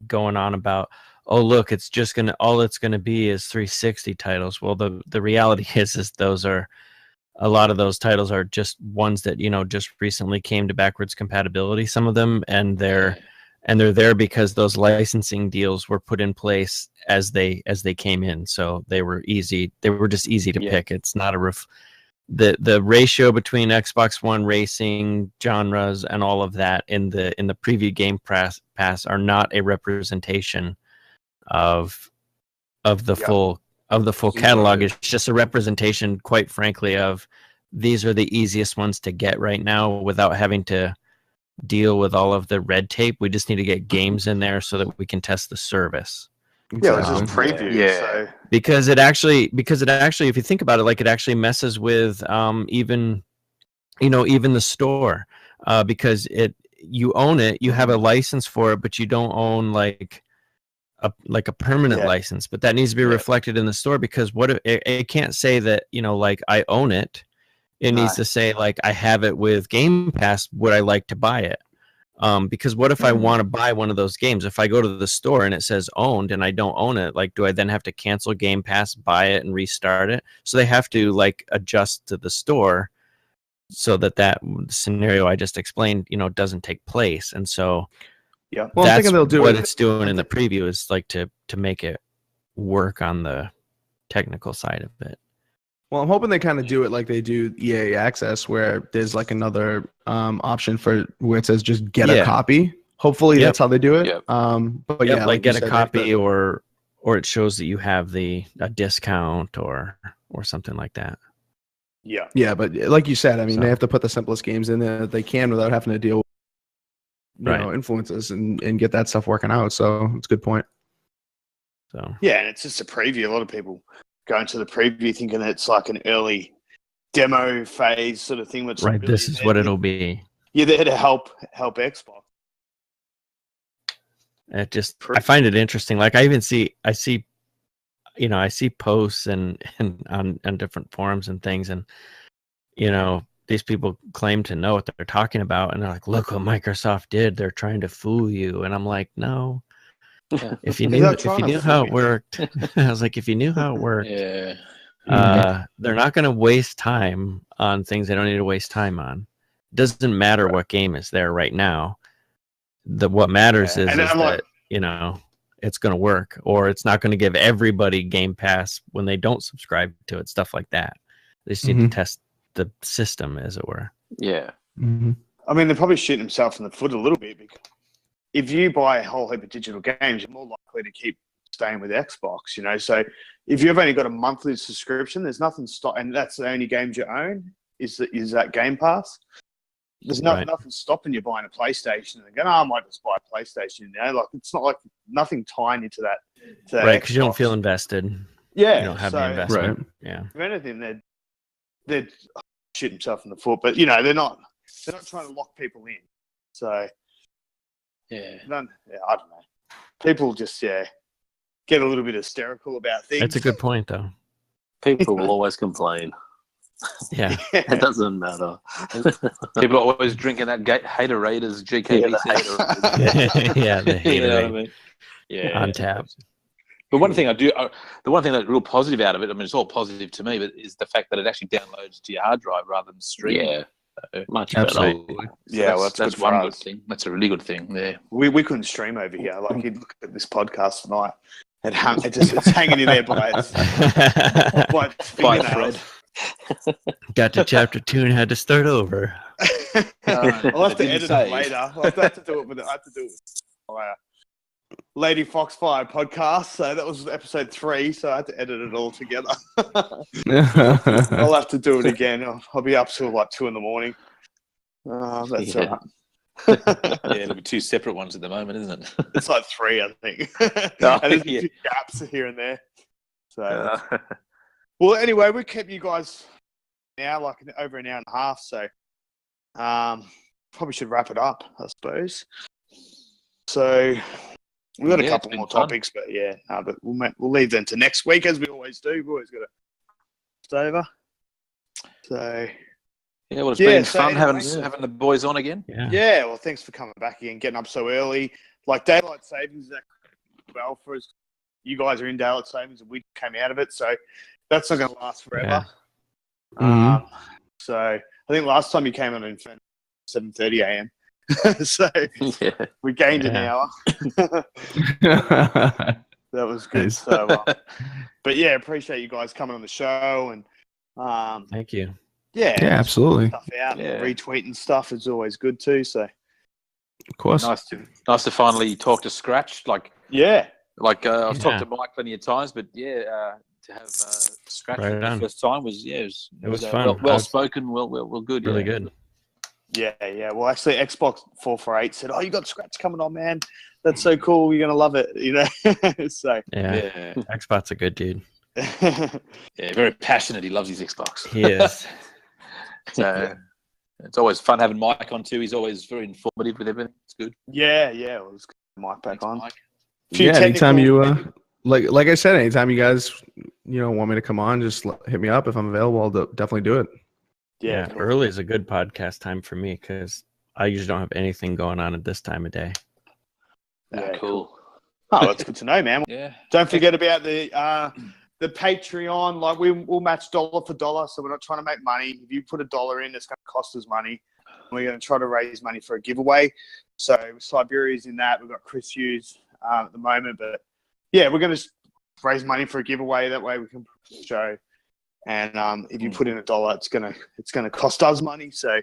going on about, oh look, it's just all it's gonna be is 360 titles. Well, the reality is those are a lot of those titles are just ones that just recently came to backwards compatibility. Some of them, and they're there because those licensing deals were put in place as they came in, so they were easy. They were just easy to pick. It's not the ratio between Xbox One racing genres and all of that in the preview game pass are not a representation of the full catalog. It's just a representation, quite frankly, of these are the easiest ones to get right now without having to deal with all of the red tape. We just need to get games in there so that we can test the service. Yeah, it's just preview. Yeah. So. Because it actually, if you think about it, like it actually messes with even the store, because you own it, you have a license for it, but you don't own like a permanent license. But that needs to be reflected in the store, because what if it can't say that like I own it. It needs to say like I have it with Game Pass. Would I like to buy it? Because what if I want to buy one of those games? If I go to the store and it says owned and I don't own it, like do I then have to cancel Game Pass, buy it, and restart it? So they have to like adjust to the store so that scenario I just explained, doesn't take place. And so well, that's I'm thinking they'll do what it. it's doing in the preview is like to make it work on the technical side of it. Well, I'm hoping they kind of do it like they do EA Access, where there's like another option for where it says just get a copy. Hopefully that's how they do it. Yep. But yeah, like get a copy, to... or it shows that you have a discount or something like that. Yeah, but like you said, I mean, they have to put the simplest games in there that they can without having to deal with influences and get that stuff working out. So it's a good point. So yeah, and it's just a preview. A lot of people go into the preview thinking it's like an early demo phase sort of thing. That's right. This is what it'll be. You're there to help Xbox. I find it interesting. Like I see posts and on different forums and things, and these people claim to know what they're talking about, and they're like, look what Microsoft did. They're trying to fool you. And I'm like, no. If you knew how it worked, I was like, if you knew how it worked, they're not going to waste time on things they don't need to waste time on. Doesn't matter what game is there right now. What matters is that it's going to work, or it's not going to give everybody Game Pass when they don't subscribe to it. Stuff like that. They just need to test the system, as it were. Yeah. Mm-hmm. I mean, they're probably shooting themselves in the foot a little bit, because if you buy a whole heap of digital games, you're more likely to keep staying with Xbox, So if you've only got a monthly subscription, there's nothing and that's the only games you own is that Game Pass. There's nothing stopping you buying a PlayStation and going, I might just buy a PlayStation. Like it's not like nothing tying into that. Right, because you don't feel invested. Yeah, you don't have the investment. Right. Yeah. If anything, they're shooting themselves in the foot, but they're not trying to lock people in. So. Yeah, I don't know. People just get a little bit hysterical about things. That's a good point, though. People will always complain. Yeah, it doesn't matter. People are always drinking that Haterators GKB. Yeah, the Haterade. You know what I mean? Yeah, on tap. But one thing the one thing that's real positive out of it, I mean, it's all positive to me, but is the fact that it actually downloads to your hard drive rather than streaming. Yeah. Much Absolutely. better. So that's one good thing. That's a really good thing there. We couldn't stream over here. Like you'd look at this podcast tonight, it's hanging in there by its thread. Got to chapter 2 and had to start over. I'll have to edit it later. I'll have to do it with my Lady Foxfire podcast. So that was episode 3. So I had to edit it all together. I'll have to do it again. I'll be up till like 2 a.m. That's all right. Yeah, it'll be 2 separate ones at the moment, isn't it? It's like 3, I think. And there's a few gaps here and there. So, well, anyway, we kept you guys now like over an hour and a half. So, probably should wrap it up, I suppose. So, We've got a couple more topics, but but we'll leave them to next week as we always do. We've always got to stay over. So yeah, well, it's been fun having the boys on again. Yeah. Well, thanks for coming back again, getting up so early. Like daylight savings is well for us. You guys are in daylight savings, and we came out of it, so that's not going to last forever. Yeah. So I think last time you came on in 7:30 a.m. So we gained an hour. That was good. Nice. So, but yeah, appreciate you guys coming on the show and thank you. Yeah, absolutely. Stuff out and retweeting stuff is always good too. So, of course, nice to finally talk to Scratch. Like I've talked to Mike plenty of times, but to have Scratch for the first time was it was fun. Well spoken, well good, really good. Yeah. Well, actually, Xbox 448 said, "Oh, you got Scratch coming on, man. That's so cool. You're gonna love it." You know. So Xbox's a good dude. Very passionate. He loves his Xbox. He is. So it's always fun having Mike on too. He's always very informative with everything. It's good. Yeah. Well, it's good. Mike back on. Mike. Anytime you like I said, anytime you guys want me to come on, just hit me up if I'm available. I'll definitely do it. Yeah, cool. Early is a good podcast time for me because I usually don't have anything going on at this time of day. Yeah, cool. Oh, that's good to know, man. Yeah. Don't forget about the Patreon. Like we'll match dollar for dollar, so we're not trying to make money. If you put $1 in, it's going to cost us money. We're going to try to raise money for a giveaway. So Siberia's in that. We've got Chris Hughes at the moment, but yeah, we're going to raise money for a giveaway. That way we can show. And if you put in $1, it's gonna cost us money. So,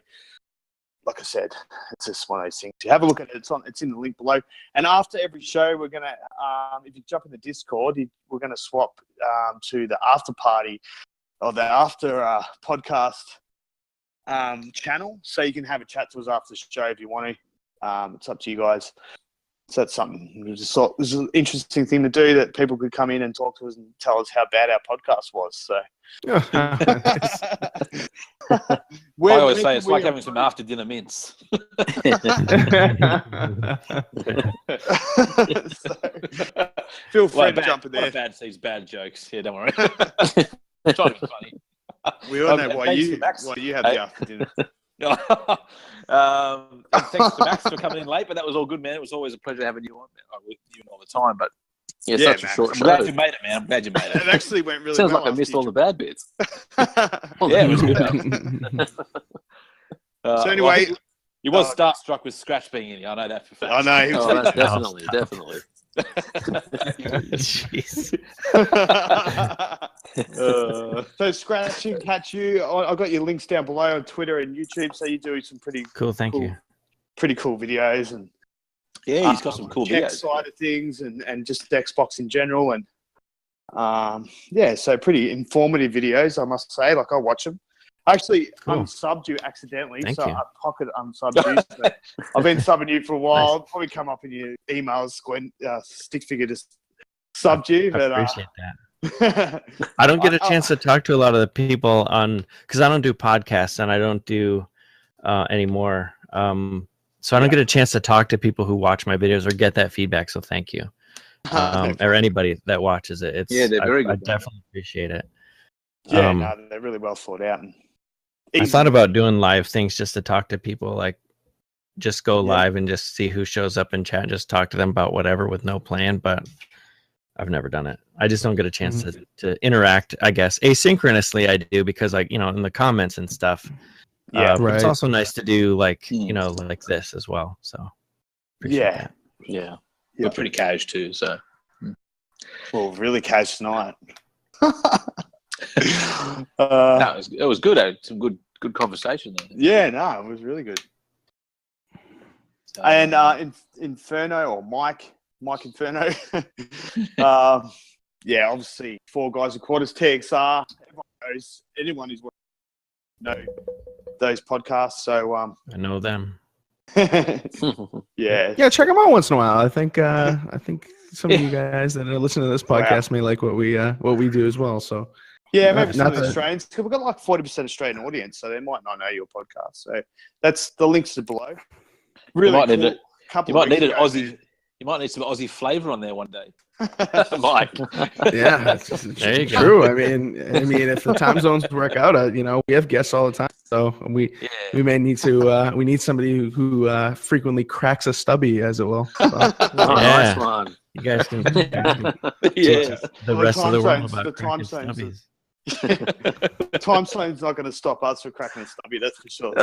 like I said, it's just one of those things. You have a look at it. It's in the link below. And after every show, we're gonna if you jump in the Discord, we're gonna swap to the after party or the after podcast channel, so you can have a chat to us after the show if you want to. It's up to you guys. So that's something we just thought was an interesting thing to do, that people could come in and talk to us and tell us how bad our podcast was. So I always say it's like having some after dinner mints. Feel free to jump in there. These bad jokes. Yeah, don't worry. Trying to be funny. We all know why you have the after dinner. Thanks to Max for coming in late, but that was all good, man. It was always a pleasure having you on, with you all the time. But such Max, a short show. I'm glad you made it, man. I'm glad you made it. It actually went really Sounds well. like I missed all the bad bits. It was good. So anyway, you was starstruck with Scratch being in here. I know that for a fact. I know. Definitely. Jeez. So Scratch and catch you. I got your links down below on Twitter and YouTube. So you do some pretty cool. Thank you. Pretty cool videos, and he's got some cool videos. Side of things, and just Xbox in general, and so pretty informative videos, I must say. Like, I watch them. Actually, unsubbed you accidentally, I pocket unsubbed you. So I've been subbing you for a while. I'll probably come up in your emails, Gwen, stick figure to sub you. But, I appreciate that. I don't get a chance to talk to a lot of the people because I don't do podcasts and I don't do anymore. So I don't get a chance to talk to people who watch my videos or get that feedback. So thank you. Or anybody that watches it. They're very good. I definitely appreciate it. Yeah, they're really well thought out. And I thought about doing live things just to talk to people, like just go live and just see who shows up in chat and just talk to them about whatever with no plan, but I've never done it. I just don't get a chance to interact, I guess. Asynchronously I do because in the comments and stuff. But it's also nice to do like this as well. So that. Yeah. We're pretty cash too, so well, really cash tonight. It was good. I had some good conversation there. Yeah, no, it was really good. And Inferno or Mike Inferno. Obviously 4 Guys and Quarters TXR. Everyone knows, anyone who's know those podcasts. So I know them. Yeah, check them out once in a while. I think some of you guys that are listening to this podcast may like what we do as well. So maybe some of the Australians, because we've got like 40% Australian audience, so they might not know your podcast. So that's the links are below. Really, you might need an Aussie. You might need some Aussie flavour on there one day, Mike. Yeah, There you go. true. I mean, if the time zones work out, we have guests all the time, so we may need to. We need somebody who frequently cracks a stubby, as it will. So. Nice one. You guys can Yes. the rest of the world zones- about the time cracking zones stubbies. Time zone's not going to stop us from cracking a stubby, that's for sure.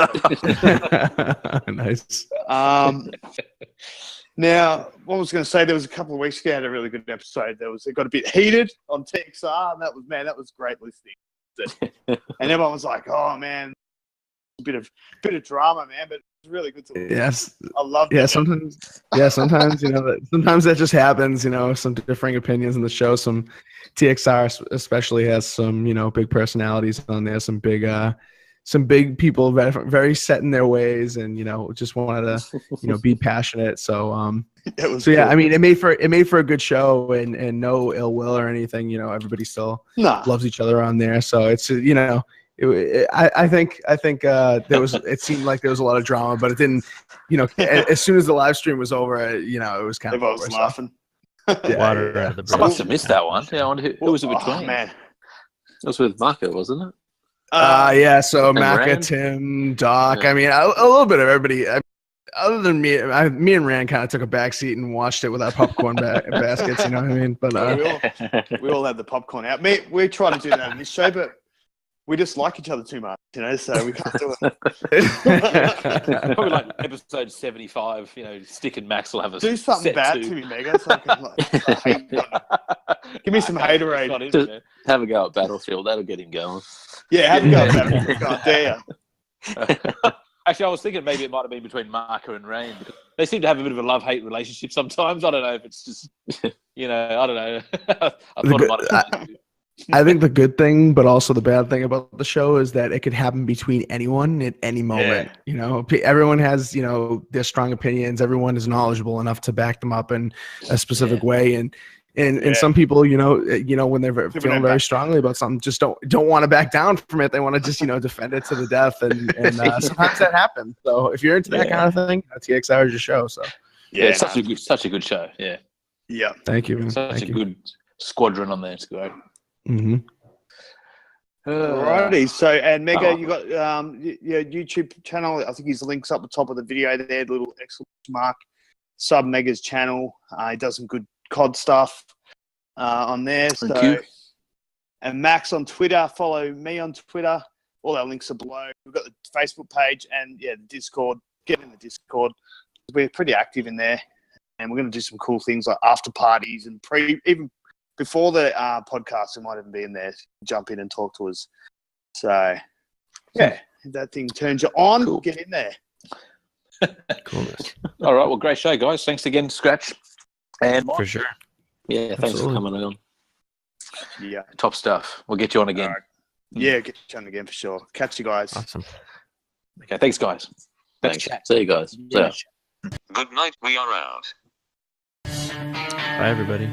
Nice. Now, what I was going to say, there was a couple of weeks ago, I had a really good episode. It got a bit heated on TXR, and that was great listening. And everyone was like, "Oh man, a bit of drama, man," but it's really good to listen. Yes. I love Yeah, that. sometimes sometimes that just happens, some differing opinions in the show. Some TXR especially has some, big personalities on there, some big people very, very set in their ways and, just wanted to, be passionate. So, It yeah, cool. I mean, it made for a good show and no ill will or anything, everybody still loves each other on there. So it's, I think it seemed like there was a lot of drama, but it didn't, as soon as the live stream was over, it was kind Everyone of was over, laughing. Water out of the I bridge. must have missed that one. Yeah, I wonder who was it between? Oh, man. It was with Marco, wasn't it? Yeah, so and Macca, Rand? Tim, Doc. Yeah. I mean, a little bit of everybody. Other than me, me and Rand kind of took a back seat and watched it with our popcorn baskets. You know what I mean? But we all had the popcorn out. We try to do that in this show, but we just like each other too much, so we can't do it. Probably like episode 75, Stick and Max will have a Do something set bad two. to me, Mega, so I can hate on it. Give me some haterade. Not in Just- there. Have a go at Battlefield. That'll get him going. Yeah, have a go at that. God dare. Actually, I was thinking maybe it might have been between Marker and Rain because they seem to have a bit of a love-hate relationship sometimes. I don't know if it's just, I don't know. I thought it might have been. I think the good thing, but also the bad thing about the show is that it could happen between anyone at any moment. Everyone has, their strong opinions. Everyone is knowledgeable enough to back them up in a specific way. And some people, when they're feeling very strongly about something, just don't want to back down from it. They want to just, defend it to the death. And sometimes that happens. So if you're into that kind of thing, TXR is your show. So Yeah, it's such a good show. Yeah. Yeah. thank you. Man. Such Thank a you. good squadron on there. It's great. Mm-hmm. Alrighty. So, and Mega, you got your YouTube channel. I think his link's up the top of the video there. Little exclamation mark. Sub Mega's channel. He does some good COD stuff on there. Thank you. And Max on Twitter. Follow me on Twitter. All our links are below. We've got the Facebook page and the Discord. Get in the Discord. We're pretty active in there, and we're going to do some cool things like after parties and even before the podcast. We might even be in there. Jump in and talk to us. So, yeah, if that thing turns you on, Cool. get in there. Coolness. All right. Well, great show, guys. Thanks again, Scratch. And For sure. Yeah, thanks Absolutely. for coming on. Yeah. top stuff. We'll get you on again. All right. Yeah, get you on again for sure. Catch you guys. Awesome. Okay. Thanks, guys. Thanks. See you guys. Yeah. See ya. Good night, we are out. Bye, everybody.